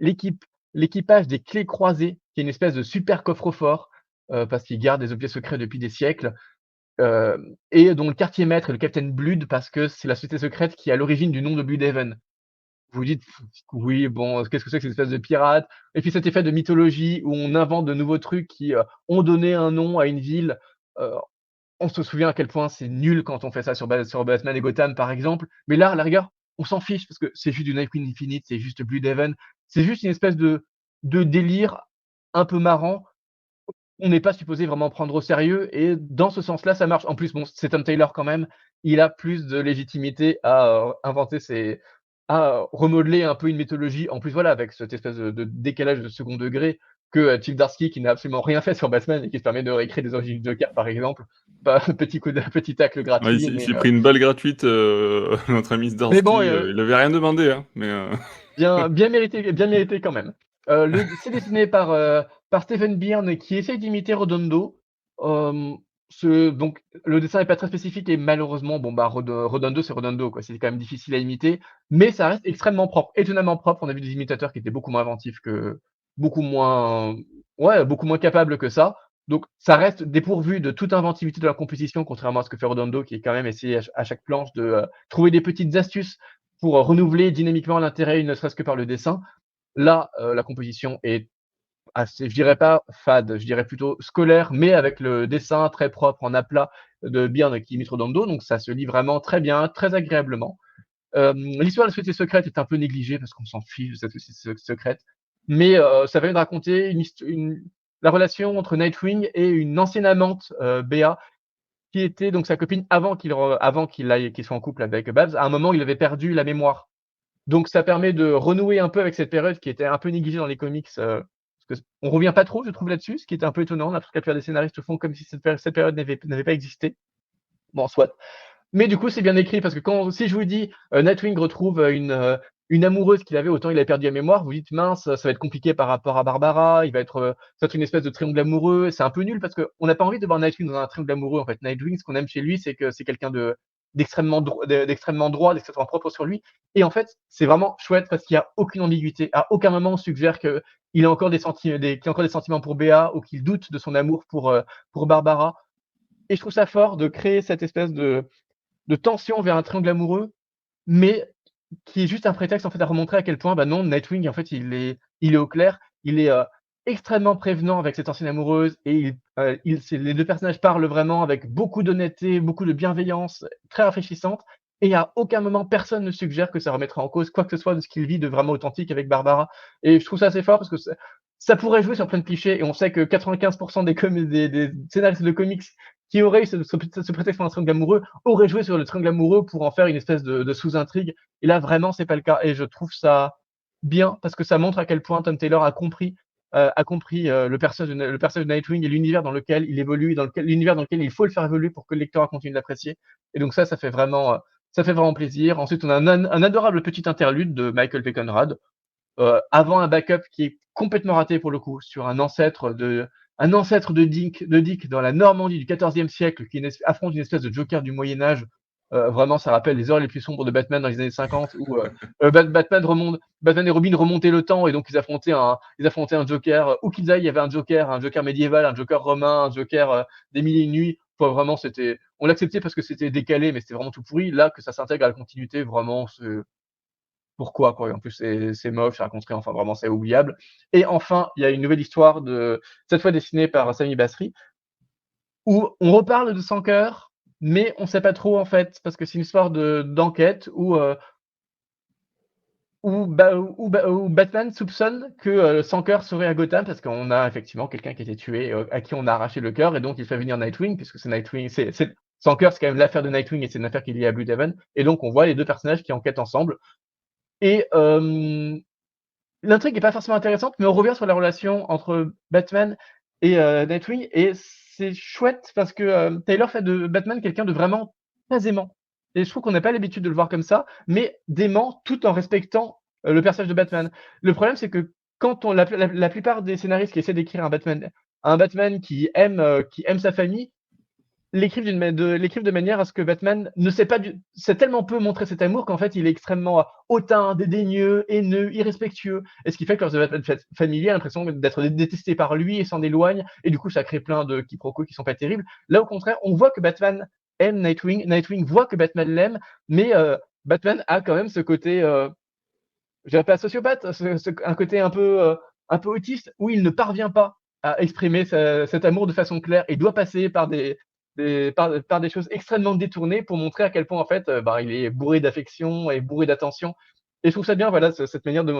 C: l'équipage des Clés Croisées, qui est une espèce de super coffre-fort, parce qu'ils gardent des objets secrets depuis des siècles, et dont le quartier maître est le Capitaine Blood parce que c'est la société secrète qui est à l'origine du nom de Bloodhaven. vous dites, oui, bon, qu'est-ce que c'est que cette espèce de pirate? Et puis cet effet de mythologie où on invente de nouveaux trucs qui ont donné un nom à une ville. Euh, on se souvient à quel point c'est nul quand on fait ça sur Batman et Gotham, par exemple. Mais là, à la rigueur, on s'en fiche parce que c'est juste du Nightwing Infinite, c'est juste Blüdhaven. C'est juste une espèce de délire un peu marrant. On n'est pas supposé vraiment prendre au sérieux et dans ce sens-là, ça marche. En plus, bon, c'est Tom Taylor quand même. Il a plus de légitimité à inventer à remodeler un peu une mythologie. En plus, voilà, avec cette espèce de décalage de second degré que Chip Zdarsky, qui n'a absolument rien fait sur Batman et qui se permet de réécrire des origines du Joker, par exemple. Pas petit tacle
A: Ouais,
C: gratuit,
A: il s'est pris une balle gratuite, notre ami
C: mais bon,
A: Zdarsky, il avait rien demandé, hein, mais
C: bien mérité quand même. C'est dessiné par Stephen Byrne qui essaye d'imiter Redondo. Donc le dessin est pas très spécifique et malheureusement, bon bah Redondo c'est Redondo quoi, c'est quand même difficile à imiter, mais ça reste extrêmement propre, étonnamment propre. On a vu des imitateurs qui étaient beaucoup moins inventifs beaucoup moins, beaucoup moins capables que ça. Donc ça reste dépourvu de toute inventivité de la composition, contrairement à ce que fait Redondo, qui est quand même essayé à chaque planche de trouver des petites astuces pour renouveler dynamiquement l'intérêt, ne serait-ce que par le dessin. Là, la composition est assez, je dirais pas fade, je dirais plutôt scolaire, mais avec le dessin très propre en aplat de Byrne qui imite Redondo, donc ça se lit vraiment très bien, très agréablement. L'histoire de la société secrète est un peu négligée parce qu'on s'en fiche de cette société secrète, mais ça va nous raconter la relation entre Nightwing et une ancienne amante, Bea, qui était donc sa copine avant qu'il soit en couple avec Babs. À un moment, il avait perdu la mémoire. Donc ça permet de renouer un peu avec cette période qui était un peu négligée dans les comics, parce qu'on revient pas trop, je trouve, là-dessus, ce qui était un peu étonnant. La plupart des scénaristes font comme si cette période n'avait pas existé. Bon, soit. Mais du coup, c'est bien écrit parce que si je vous dis Nightwing retrouve une amoureuse qu'il avait, autant il avait perdu la mémoire, vous dites mince, ça va être compliqué par rapport à Barbara, ça va être une espèce de triangle amoureux. C'est un peu nul parce qu'on n'a pas envie de voir Nightwing dans un triangle amoureux. En fait, Nightwing, ce qu'on aime chez lui, c'est que c'est quelqu'un d'extrêmement droit, d'extrêmement propre sur lui. Et en fait, c'est vraiment chouette parce qu'il n'y a aucune ambiguïté. À aucun moment on suggère qu'il a encore des sentiments pour Bea ou qu'il doute de son amour pour Barbara. Et je trouve ça fort de créer cette espèce de tension vers un triangle amoureux, mais qui est juste un prétexte en fait à remontrer à quel point, bah non, Nightwing en fait il est au clair, il est extrêmement prévenant avec cette ancienne amoureuse et les deux personnages parlent vraiment avec beaucoup d'honnêteté, beaucoup de bienveillance, très rafraîchissante. Et à aucun moment personne ne suggère que ça remettrait en cause quoi que ce soit de ce qu'il vit de vraiment authentique avec Barbara. Et je trouve ça assez fort parce que ça pourrait jouer sur plein de clichés et on sait que 95% des scénaristes de comics qui auraient eu ce prétexte pour un triangle amoureux auraient joué sur le triangle amoureux pour en faire une espèce de sous-intrigue. Et là, vraiment, c'est pas le cas. Et je trouve ça bien parce que ça montre à quel point Tom Taylor a compris le personnage de Nightwing et l'univers dans lequel il évolue, l'univers dans lequel il faut le faire évoluer pour que le lecteur continue de l'apprécier. Et donc ça fait vraiment plaisir. Ensuite, on a un adorable petit interlude de Michael P. Conrad, avant un backup qui est complètement raté pour le coup, sur un ancêtre de Dick dans la Normandie du XIVe siècle, qui affronte une espèce de Joker du Moyen-Âge. Vraiment, ça rappelle les heures les plus sombres de Batman dans les années 50, où Batman et Robin remontaient le temps et donc ils affrontaient un Joker. Où qu'ils aillent, il y avait un Joker médiéval, un Joker romain, un Joker des Mille et une nuits. Enfin, vraiment, on l'acceptait parce que c'était décalé, mais c'était vraiment tout pourri. Là, que ça s'intègre à la continuité, vraiment, pourquoi quoi. En plus c'est moche, c'est raconté, enfin vraiment c'est oubliable. Et enfin, il y a une nouvelle histoire cette fois dessinée par Sami Basri, où on reparle de Sans Cœur, mais on sait pas trop en fait, parce que c'est une histoire d'enquête où Batman soupçonne que Sans Cœur serait à Gotham parce qu'on a effectivement quelqu'un qui a été tué, à qui on a arraché le cœur, et donc il fait venir Nightwing puisque c'est Nightwing, Sans Cœur, c'est quand même l'affaire de Nightwing et c'est une affaire qui est liée à Blüdhaven, et donc on voit les deux personnages qui enquêtent ensemble. Et l'intrigue est pas forcément intéressante, mais on revient sur la relation entre Batman et Nightwing, et c'est chouette parce que Taylor fait de Batman quelqu'un de vraiment très aimant. Et je trouve qu'on n'a pas l'habitude de le voir comme ça, mais d'aimant tout en respectant le personnage de Batman. Le problème, c'est que quand la plupart des scénaristes qui essaient d'écrire un Batman qui aime sa famille, l'écrivent de manière à ce que Batman ne sait pas sait tellement peu montrer cet amour qu'en fait il est extrêmement hautain, dédaigneux, haineux, irrespectueux. Et ce qui fait que lors de Batman familier, a l'impression d'être détesté par lui et s'en éloigne. Et du coup, ça crée plein de quiproquos qui sont pas terribles. Là, au contraire, on voit que Batman aime Nightwing. Nightwing voit que Batman l'aime, mais Batman a quand même ce côté je dirais pas sociopathe, un côté un peu autiste où il ne parvient pas à exprimer cet amour de façon claire et doit passer par par des choses extrêmement détournées pour montrer à quel point en fait, ben, il est bourré d'affection et bourré d'attention et je trouve ça bien voilà cette manière de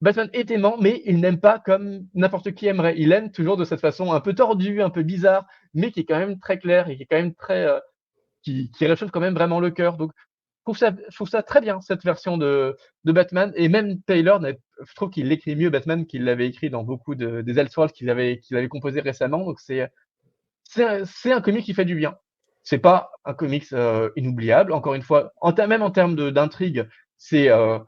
C: Batman est aimant, mais il n'aime pas comme n'importe qui aimerait. Il aime toujours de cette façon un peu tordue, un peu bizarre, mais qui est quand même très claire et qui est quand même très, qui réchauffe quand même vraiment le cœur. Donc je trouve ça très bien cette version de Batman et même Taylor je trouve qu'il l'écrit mieux Batman qu'il l'avait écrit dans beaucoup des Elseworlds qu'il avait composé récemment. Donc c'est un comic qui fait du bien. C'est pas un comics, inoubliable. Encore une fois, même en termes d'intrigue, c'est, heu,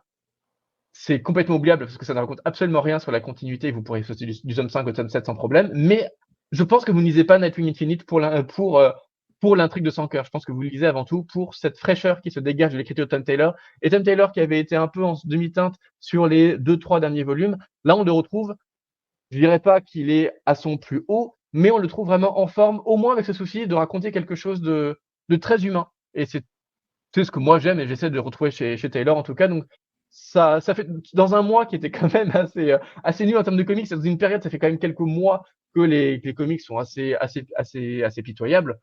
C: c'est complètement oubliable parce que ça ne raconte absolument rien sur la continuité. Vous pourrez sauter du tome 5 au tome 7 sans problème. Mais je pense que vous ne lisez pas Nightwing Infinite pour l'intrigue de Sans Cœur. Je pense que vous le lisez avant tout pour cette fraîcheur qui se dégage de l'écriture de Tom Taylor. Et Tom Taylor qui avait été un peu en demi-teinte sur les 2-3 derniers volumes, là on le retrouve, je dirais pas qu'il est à son plus haut, mais on le trouve vraiment en forme, au moins avec ce souci de raconter quelque chose de très humain. Et c'est ce que moi j'aime et j'essaie de retrouver chez Taylor en tout cas. Donc ça fait dans un mois qui était quand même assez nul en termes de comics, dans une période, ça fait quand même quelques mois que les comics sont assez pitoyables.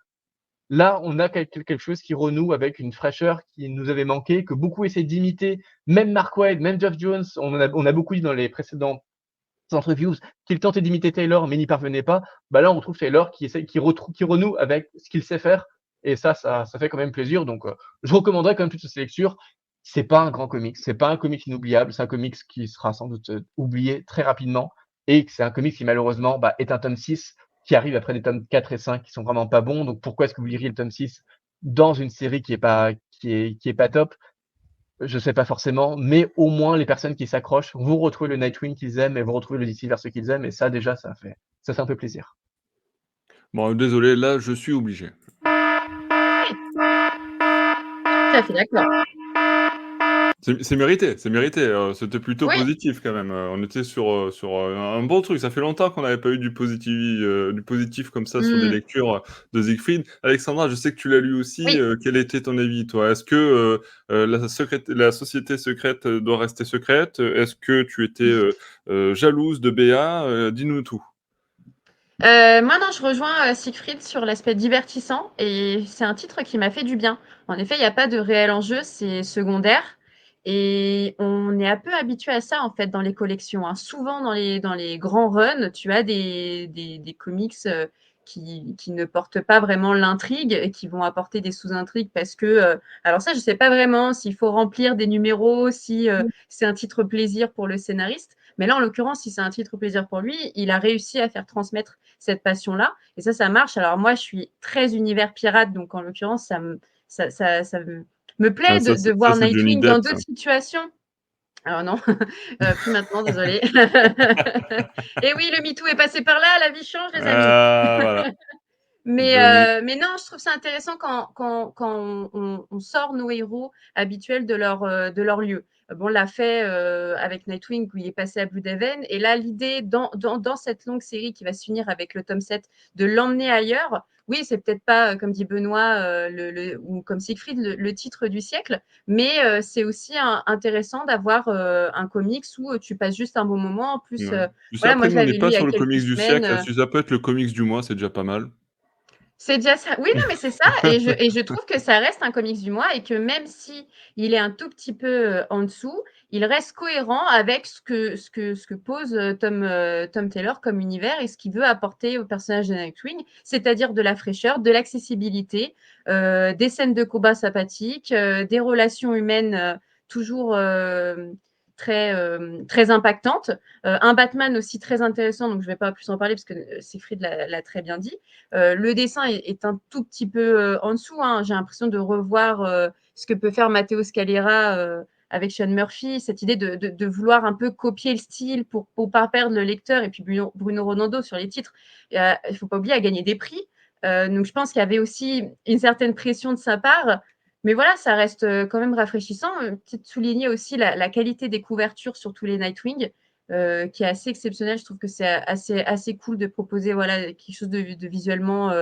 C: Là, on a quelque chose qui renoue avec une fraîcheur qui nous avait manqué, que beaucoup essaient d'imiter, même Mark Waid, même Geoff Jones, on a beaucoup dit dans les précédentes interviews qu'il tentait d'imiter Taylor mais n'y parvenait pas. Bah là, on trouve Taylor qui renoue avec ce qu'il sait faire et ça fait quand même plaisir. Donc, je recommanderais quand même toutes ces lectures. C'est pas un grand comics, c'est pas un comics inoubliable, c'est un comics qui sera sans doute oublié très rapidement et que c'est un comics qui malheureusement bah, est un tome 6 qui arrive après des tomes 4 et 5 qui sont vraiment pas bons. Donc pourquoi est-ce que vous liriez le tome 6 dans une série qui est pas top? Je sais pas forcément, mais au moins les personnes qui s'accrochent vont retrouver le Nightwing qu'ils aiment et vont retrouver le DCverse qu'ils aiment et ça déjà ça fait un peu plaisir.
A: Bon, désolé, là, je suis obligé.
B: Tout à fait d'accord.
A: C'est mérité, c'était plutôt
B: Oui,
A: positif quand même, on était sur un bon truc. Ça fait longtemps qu'on n'avait pas eu du positif comme ça sur des
B: mmh,
A: lectures, de Siegfried. Alexandra, je sais que tu l'as lu aussi,
B: oui.
A: quel était ton avis toi? Est-ce que, la société secrète, doit rester secrète? Est-ce que tu étais, jalouse de Béa? Dis-nous tout.
B: Moi non, je rejoins, Siegfried sur l'aspect divertissant et c'est un titre qui m'a fait du bien. En effet, il y a pas de réel enjeu, c'est secondaire et on est un peu habitué à ça, en fait, dans les collections, hein. Souvent dans les grands runs, tu as des comics, qui ne portent pas vraiment l'intrigue et qui vont apporter des sous-intrigues parce que, alors ça, je sais pas vraiment s'il faut remplir des numéros, si, c'est un titre plaisir pour le scénariste. Mais là, en l'occurrence, si c'est un titre plaisir pour lui, il a réussi à faire transmettre cette passion-là. Et ça marche. Alors moi, je suis très univers pirate, donc en l'occurrence, ça me
A: Ah
B: plaît
A: ça
B: de
A: ça
B: voir
A: c'est Johnny
B: Nightwing dans
A: Depp ça.
B: d'autres situations. Alors non, plus maintenant, désolée. Et oui, le MeToo est passé par là, la vie change, les amis.
A: Ah voilà, Johnny.
B: Mais non, je trouve ça intéressant quand on sort nos héros habituels de leur lieu. Bon, on l'a fait avec Nightwing où il est passé à Blüdhaven. Et là, l'idée dans cette longue série qui va se finir avec le tome 7, de l'emmener ailleurs. Oui, c'est peut-être pas, comme dit Benoît, ou comme Siegfried, le titre du siècle, mais c'est aussi intéressant d'avoir un comics où tu passes juste un bon moment. En plus,
A: Ouais. Tu sais,
B: voilà, moi
A: après
B: je
A: nous on
B: l'avais
A: n'est
B: lu
A: pas
B: il y a
A: sur le
B: quelques
A: comics du
B: semaines.
A: siècle, si ça peut être le comics du mois, c'est déjà pas mal.
B: C'est déjà ça. Oui, non, mais c'est ça et je trouve que ça reste un comics du mois et que même si il est un tout petit peu, en dessous, il reste cohérent avec ce que pose, Tom Taylor comme univers et ce qu'il veut apporter au personnage de Nightwing, c'est-à-dire de la fraîcheur, de l'accessibilité, des scènes de combat sympathiques, des relations humaines, toujours, très impactantes, un Batman aussi très intéressant, donc je ne vais pas plus en parler parce que, Siegfried l'a très bien dit. Le dessin est un tout petit peu en dessous, hein. J'ai l'impression de revoir ce que peut faire Matteo Scalera avec Sean Murphy, cette idée de vouloir un peu copier le style pour ne pas perdre le lecteur, et puis Bruno Redondo sur les titres. Il ne faut pas oublier à gagner des prix. Donc je pense qu'il y avait aussi une certaine pression de sa part. Mais voilà, ça reste quand même rafraîchissant. Peut-être souligner aussi la qualité des couvertures sur tous les Nightwing, qui est assez exceptionnel. Je trouve que c'est assez cool de proposer voilà, quelque chose de visuellement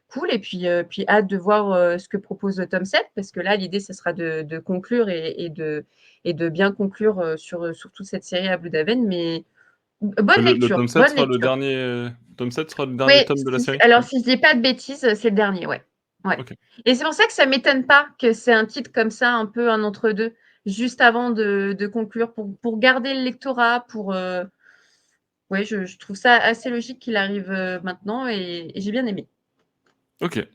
B: cool. Et puis hâte de voir ce que propose le tome 7, parce que là, l'idée, ce sera de conclure et de bien conclure sur toute cette série à Bloodaven. Mais bonne
A: Le
B: lecture,
A: tome 7
B: bonne
A: sera le
B: lecture.
A: dernier, tome 7 sera le
B: Oui,
A: dernier tome de la série?
B: alors si je dis pas de bêtises, c'est le dernier, ouais. Ouais.
A: Ok.
B: Et c'est pour ça que ça m'étonne pas que c'est un titre comme ça, un peu un entre-deux, juste avant de conclure, pour garder le lectorat, ouais, je trouve ça assez logique qu'il arrive maintenant et j'ai bien aimé.
A: Ok.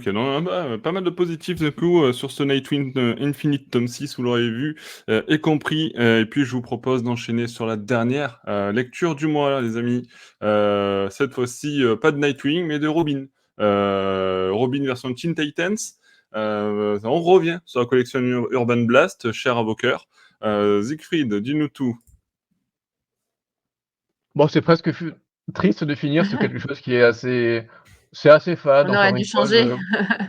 A: Non, pas mal de positifs du coup sur ce Nightwing Infinite tome 6, vous l'aurez vu et compris. Et puis je vous propose d'enchaîner sur la dernière lecture du mois, là, les amis. Cette fois-ci, pas de Nightwing, mais de Robin. Robin version Teen Titans. On revient sur la collection Urban Blast, cher Invoker. Siegfried, dis-nous tout.
C: Bon, c'est presque triste de finir sur quelque chose qui est assez, c'est assez fade,
B: On aurait
C: encore
B: dû
C: une fois.
B: changer.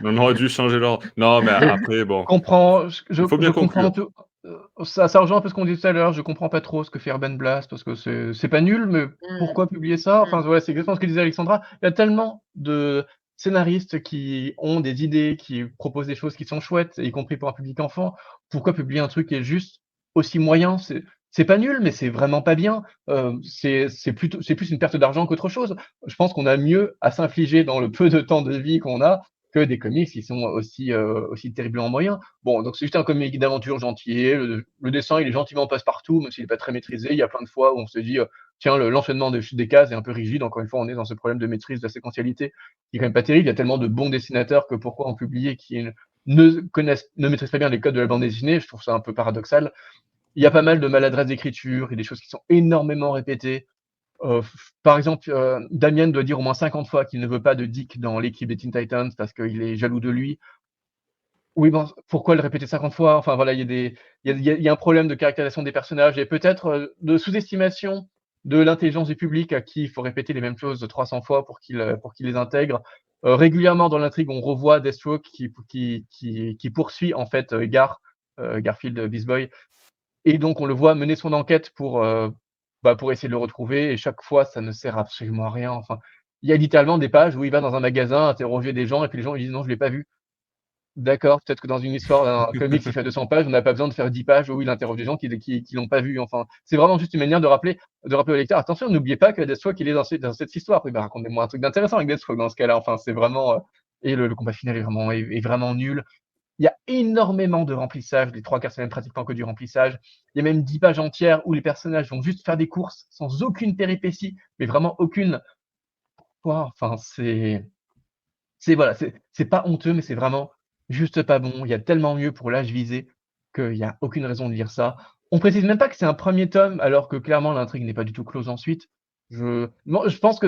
A: On aurait dû changer l'ordre. Non, mais après, bon,
C: Comprends,
A: il faut bien
C: je comprends un
A: conclure.
C: peu. Ça rejoint un peu ce qu'on disait tout à l'heure. Je comprends pas trop ce que fait Urban Blast parce que c'est pas nul, mais
B: Mm,
C: pourquoi publier ça? Enfin,
B: mm.
C: voilà, c'est exactement ce que disait Alexandra. Il y a tellement de scénaristes qui ont des idées, qui proposent des choses qui sont chouettes, y compris pour un public enfant. Pourquoi publier un truc qui est juste aussi moyen? C'est pas nul, mais c'est vraiment pas bien. C'est plus une perte d'argent qu'autre chose. Je pense qu'on a mieux à s'infliger dans le peu de temps de vie qu'on a que des comics qui sont aussi terriblement moyens. Bon, donc c'est juste un comic d'aventure gentil. Le dessin, il est gentiment passe-partout, même s'il n'est pas très maîtrisé. Il y a plein de fois où on se dit, tiens, l'enchaînement des cases est un peu rigide. Encore une fois, on est dans ce problème de maîtrise de la séquentialité qui est quand même pas terrible. Il y a tellement de bons dessinateurs que pourquoi en publier qui ne maîtrisent pas bien les codes de la bande dessinée? Je trouve ça un peu paradoxal. Il y a pas mal de maladresse d'écriture et des choses qui sont énormément répétées. Par exemple, Damien doit dire au moins 50 fois qu'il ne veut pas de Dick dans l'équipe des Teen Titans parce qu'il est jaloux de lui. Oui, bon, pourquoi le répéter 50 fois? Enfin voilà, il y a un problème de caractérisation des personnages et peut-être de sous-estimation de l'intelligence du public à qui il faut répéter les mêmes choses 300 fois pour qu'il les intègre. Régulièrement dans l'intrigue, on revoit Deathstroke qui poursuit en fait Garfield Beast Boy, et donc on le voit mener son enquête pour essayer de le retrouver, et chaque fois ça ne sert absolument à rien. Enfin, il y a littéralement des pages où il va dans un magasin interroger des gens et puis les gens lui disent: «Non, je l'ai pas vu». D'accord, peut-être que dans une histoire d'un comics qui fait 200 pages, on n'a pas besoin de faire 10 pages où il interroge des gens qui l'ont pas vu. Enfin, c'est vraiment juste une manière de rappeler au lecteur: «Attention, n'oubliez pas que Deathstroke, il est dans cette histoire». Oui, bah, racontez-moi un truc d'intéressant avec Deathstroke dans ce cas-là. Enfin, c'est vraiment, et le combat final est vraiment nul. Il y a énormément de remplissage, les 3/4 c'est même pratiquement que du remplissage. Il y a même 10 pages entières où les personnages vont juste faire des courses sans aucune péripétie, mais vraiment aucune. Enfin, voilà, c'est pas honteux, mais c'est vraiment juste pas bon. Il y a tellement mieux pour l'âge visé qu'il y a aucune raison de lire ça. On précise même pas que c'est un premier tome, alors que clairement l'intrigue n'est pas du tout close ensuite. Je pense que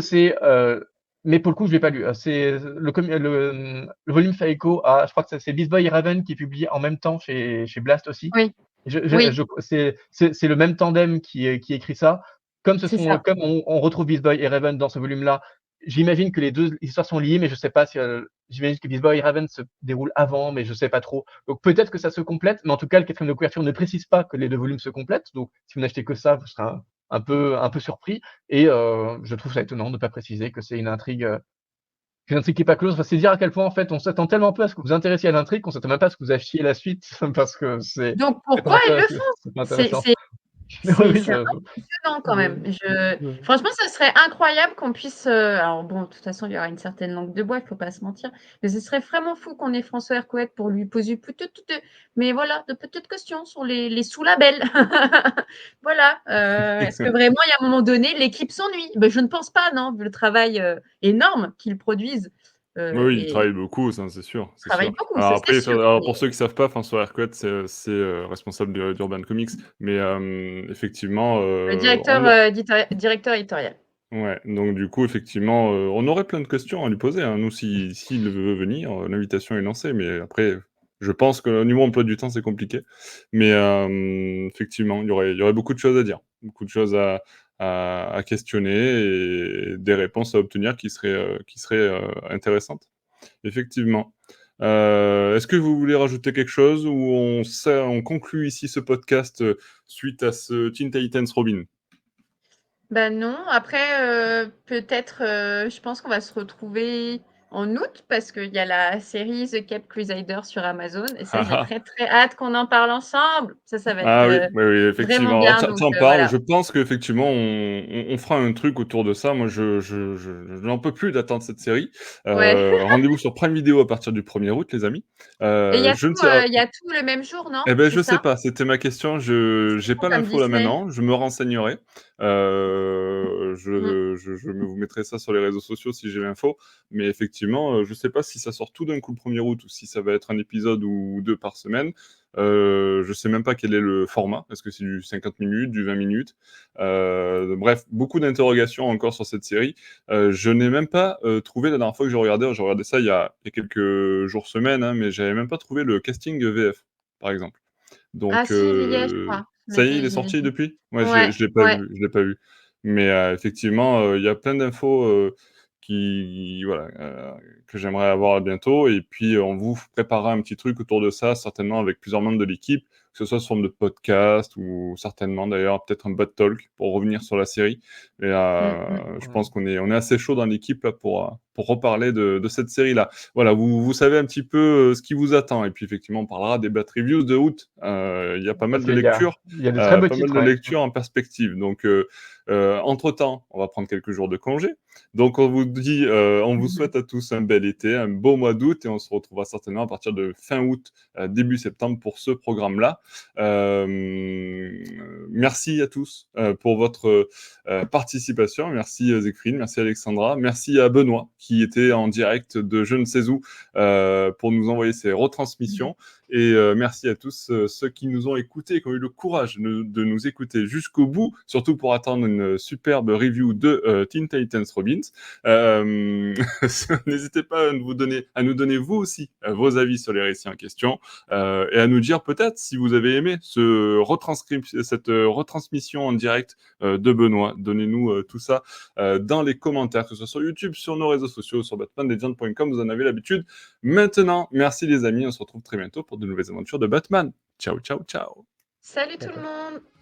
C: mais pour le coup, je l'ai pas lu. C'est le volume fait écho à, je crois que c'est Beast Boy et Raven qui publient en même temps chez Blast aussi.
B: Oui, oui,
C: C'est le même tandem qui écrit ça.
B: c'est ça.
C: Comme on retrouve Beast Boy et Raven dans ce volume-là, j'imagine que les deux histoires sont liées, mais je sais pas si. J'imagine que Beast Boy et Raven se déroulent avant, mais je sais pas trop. Donc peut-être que ça se complète, mais en tout cas, le quatrième de couverture ne précise pas que les deux volumes se complètent. Donc si vous n'achetez que ça, vous serez un peu surpris. Et je trouve ça étonnant de ne pas préciser que c'est une intrigue qui est pas close. Enfin, c'est dire à quel point en fait on s'attend tellement peu à ce que vous intéressiez à l'intrigue qu'on s'attend même pas à ce que vous achetiez la suite parce que
B: Donc pourquoi ils le font?
C: c'est pas
B: C'est
C: intéressant.
B: c'est
C: Oui,
B: c'est
C: oui,
B: c'est impressionnant quand même. Franchement, ça serait incroyable qu'on puisse, alors bon, de toute façon, il y aura une certaine langue de bois, il faut pas se mentir, mais ce serait vraiment fou qu'on ait François Hercouët pour lui poser mais voilà, de petites questions sur les sous-labels. Voilà, est-ce que vraiment, il y a un moment donné, l'équipe s'ennuie? Ben, je ne pense pas, non, vu le travail, énorme qu'ils produisent,
A: Oui, il
B: et
A: travaille beaucoup, ça, c'est sûr,
B: ils
A: c'est sûr.
B: travaillent beaucoup,
A: Alors
B: ça c'est
A: après,
B: sûr,
A: alors
B: mais
A: pour ceux qui savent pas, François Hercouët, c'est responsable d'Urban Comics, mais effectivement,
B: le directeur éditorial.
A: ouais, donc du coup, effectivement, on aurait plein de questions à lui poser, hein. Nous, s'il veut venir, l'invitation est lancée, mais après, je pense que au niveau emploi du temps, c'est compliqué. Mais effectivement, il y aurait beaucoup de choses à dire, beaucoup de choses à questionner et des réponses à obtenir qui seraient intéressantes. Effectivement. Est-ce que vous voulez rajouter quelque chose ou on conclut ici ce podcast, suite à ce Teen Titans Robin?
B: Bah non, après, peut-être, je pense qu'on va se retrouver en août parce qu'il y a la série The Cape Crusader sur Amazon et ça, j'ai
A: Ah
B: très, très hâte qu'on en parle ensemble. Ça va être,
A: ah oui, oui, oui,
B: vraiment
A: effectivement. Alors,
B: bien
A: tu
B: donc
A: en parles.
B: voilà.
A: Je pense qu'effectivement, on fera un truc autour de ça. Moi, je n'en peux plus d'attendre cette série.
B: Ouais
A: Rendez-vous sur Prime Video à partir du 1er août, les amis.
B: et
A: Je ne sais
B: il y a tout le même jour, non?
A: eh ben,
B: C'est
A: je sais
B: ça?
A: pas, c'était ma question. Je j'ai
B: C'est
A: pas
B: comme
A: l'info là
B: Disney.
A: maintenant, je me renseignerai.
B: Mmh.
A: Je vous mettrai ça sur les réseaux sociaux si j'ai l'info. Mais effectivement, je sais pas si ça sort tout d'un coup le 1er août ou si ça va être un épisode ou 2 par semaine. Je sais même pas quel est le format. Est-ce que c'est du 50 minutes, du 20 minutes? Bref, beaucoup d'interrogations encore sur cette série. Je n'ai même pas, trouvé la dernière fois que j'ai regardé ça il y a quelques jours, semaines, hein, mais j'avais même pas trouvé le casting VF, par exemple.
B: Ah
A: Donc,
B: si, j'y ai, je crois.
A: ça
B: Mais
A: y est, il est
B: j'y ai
A: sorti depuis? Ouais,
B: ouais,
A: je l'ai pas
B: ouais.
A: vu, je l'ai pas vu. Mais, effectivement, il y a plein d'infos, qui voilà, que j'aimerais avoir bientôt et puis, on vous préparera un petit truc autour de ça, certainement avec plusieurs membres de l'équipe, que ce soit sous forme de podcast ou certainement d'ailleurs peut-être un bot talk pour revenir sur la série et
B: Mmh mh.
A: je
C: Ouais.
A: pense qu'on est assez chaud dans l'équipe là pour reparler de cette série-là. Voilà, vous savez un petit peu, ce qui vous attend et puis effectivement, on parlera des Bat Reviews de août. Il y a pas mal
C: Parce
A: de
C: qu'il y a,
A: lectures,
C: il y a de très beaux
A: pas mal
C: titres,
A: de
C: ouais.
A: lectures en perspective donc entre-temps, on va prendre quelques jours de congé. Donc on vous dit, on vous
B: Mmh.
A: souhaite à tous un bel été, un beau mois d'août et on se retrouvera certainement à partir de fin août, début septembre pour ce programme-là. Merci à tous, pour votre, participation. Merci, Zécrine, merci Alexandra, merci à Benoît qui était en direct de je ne sais où, pour nous envoyer ses retransmissions et merci à tous, ceux qui nous ont écoutés, qui ont eu le courage de nous écouter jusqu'au bout, surtout pour attendre une superbe review de, Teen Titans Robins. N'hésitez pas à nous donner vous aussi, vos avis sur les récits en question, et à nous dire peut-être si vous avez aimé cette, retransmission en direct, de Benoît. Donnez-nous, tout ça, dans les commentaires, que ce soit sur YouTube, sur nos réseaux sociaux, sur batmanlegend.com, vous en avez l'habitude. Maintenant, merci les amis, on se retrouve très bientôt pour de nouvelles aventures de Batman. Ciao, ciao, ciao.
B: Salut tout le
C: D'accord.
B: monde!